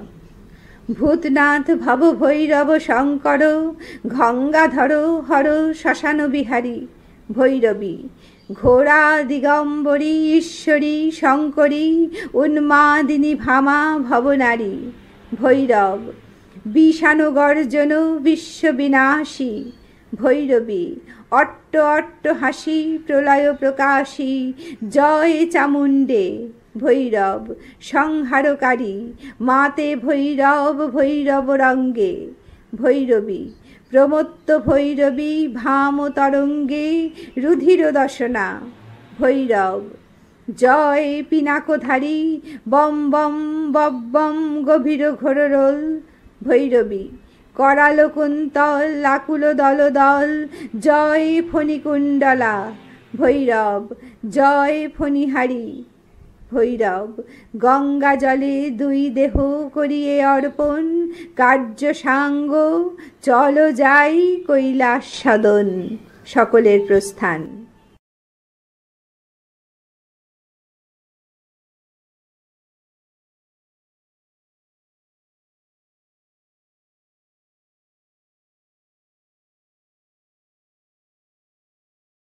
ভূতনাথ ভব ভৈরব শঙ্কর, গঙ্গাধর হর শ্মশান বিহারী। ভৈরবী। ঘোড়া দিগম্বরী ঈশ্বরী শঙ্করী, উন্মাদিনী ভামা ভবনারী। ভৈরব। বিষাণু গর্জন বিশ্ববিনাশী। ভৈরবী। অট্ট অট্ট হাসি প্রলয় প্রকাশী, জয় চামুণ্ডে। ভৈরব। সংহারকারী, মাতে ভৈরব ভৈরব রঙ্গে। ভৈরবী। প্রমত্ত ভৈরবী ভাম তরঙ্গে, রুধির দশনা। ভৈরব। জয় পিনাকধারী, বম বম বব্বম গভীর ঘোররোল। ভৈরবী। कराल कुन्तल आकुल दल दल जय फणिकुण्डला भैरव जय फणिहारी भैरव गंगा जले दुई देह करिए अर्पण कार्य सांग चलो जाई कैलास साधन सकलेर प्रस्थान।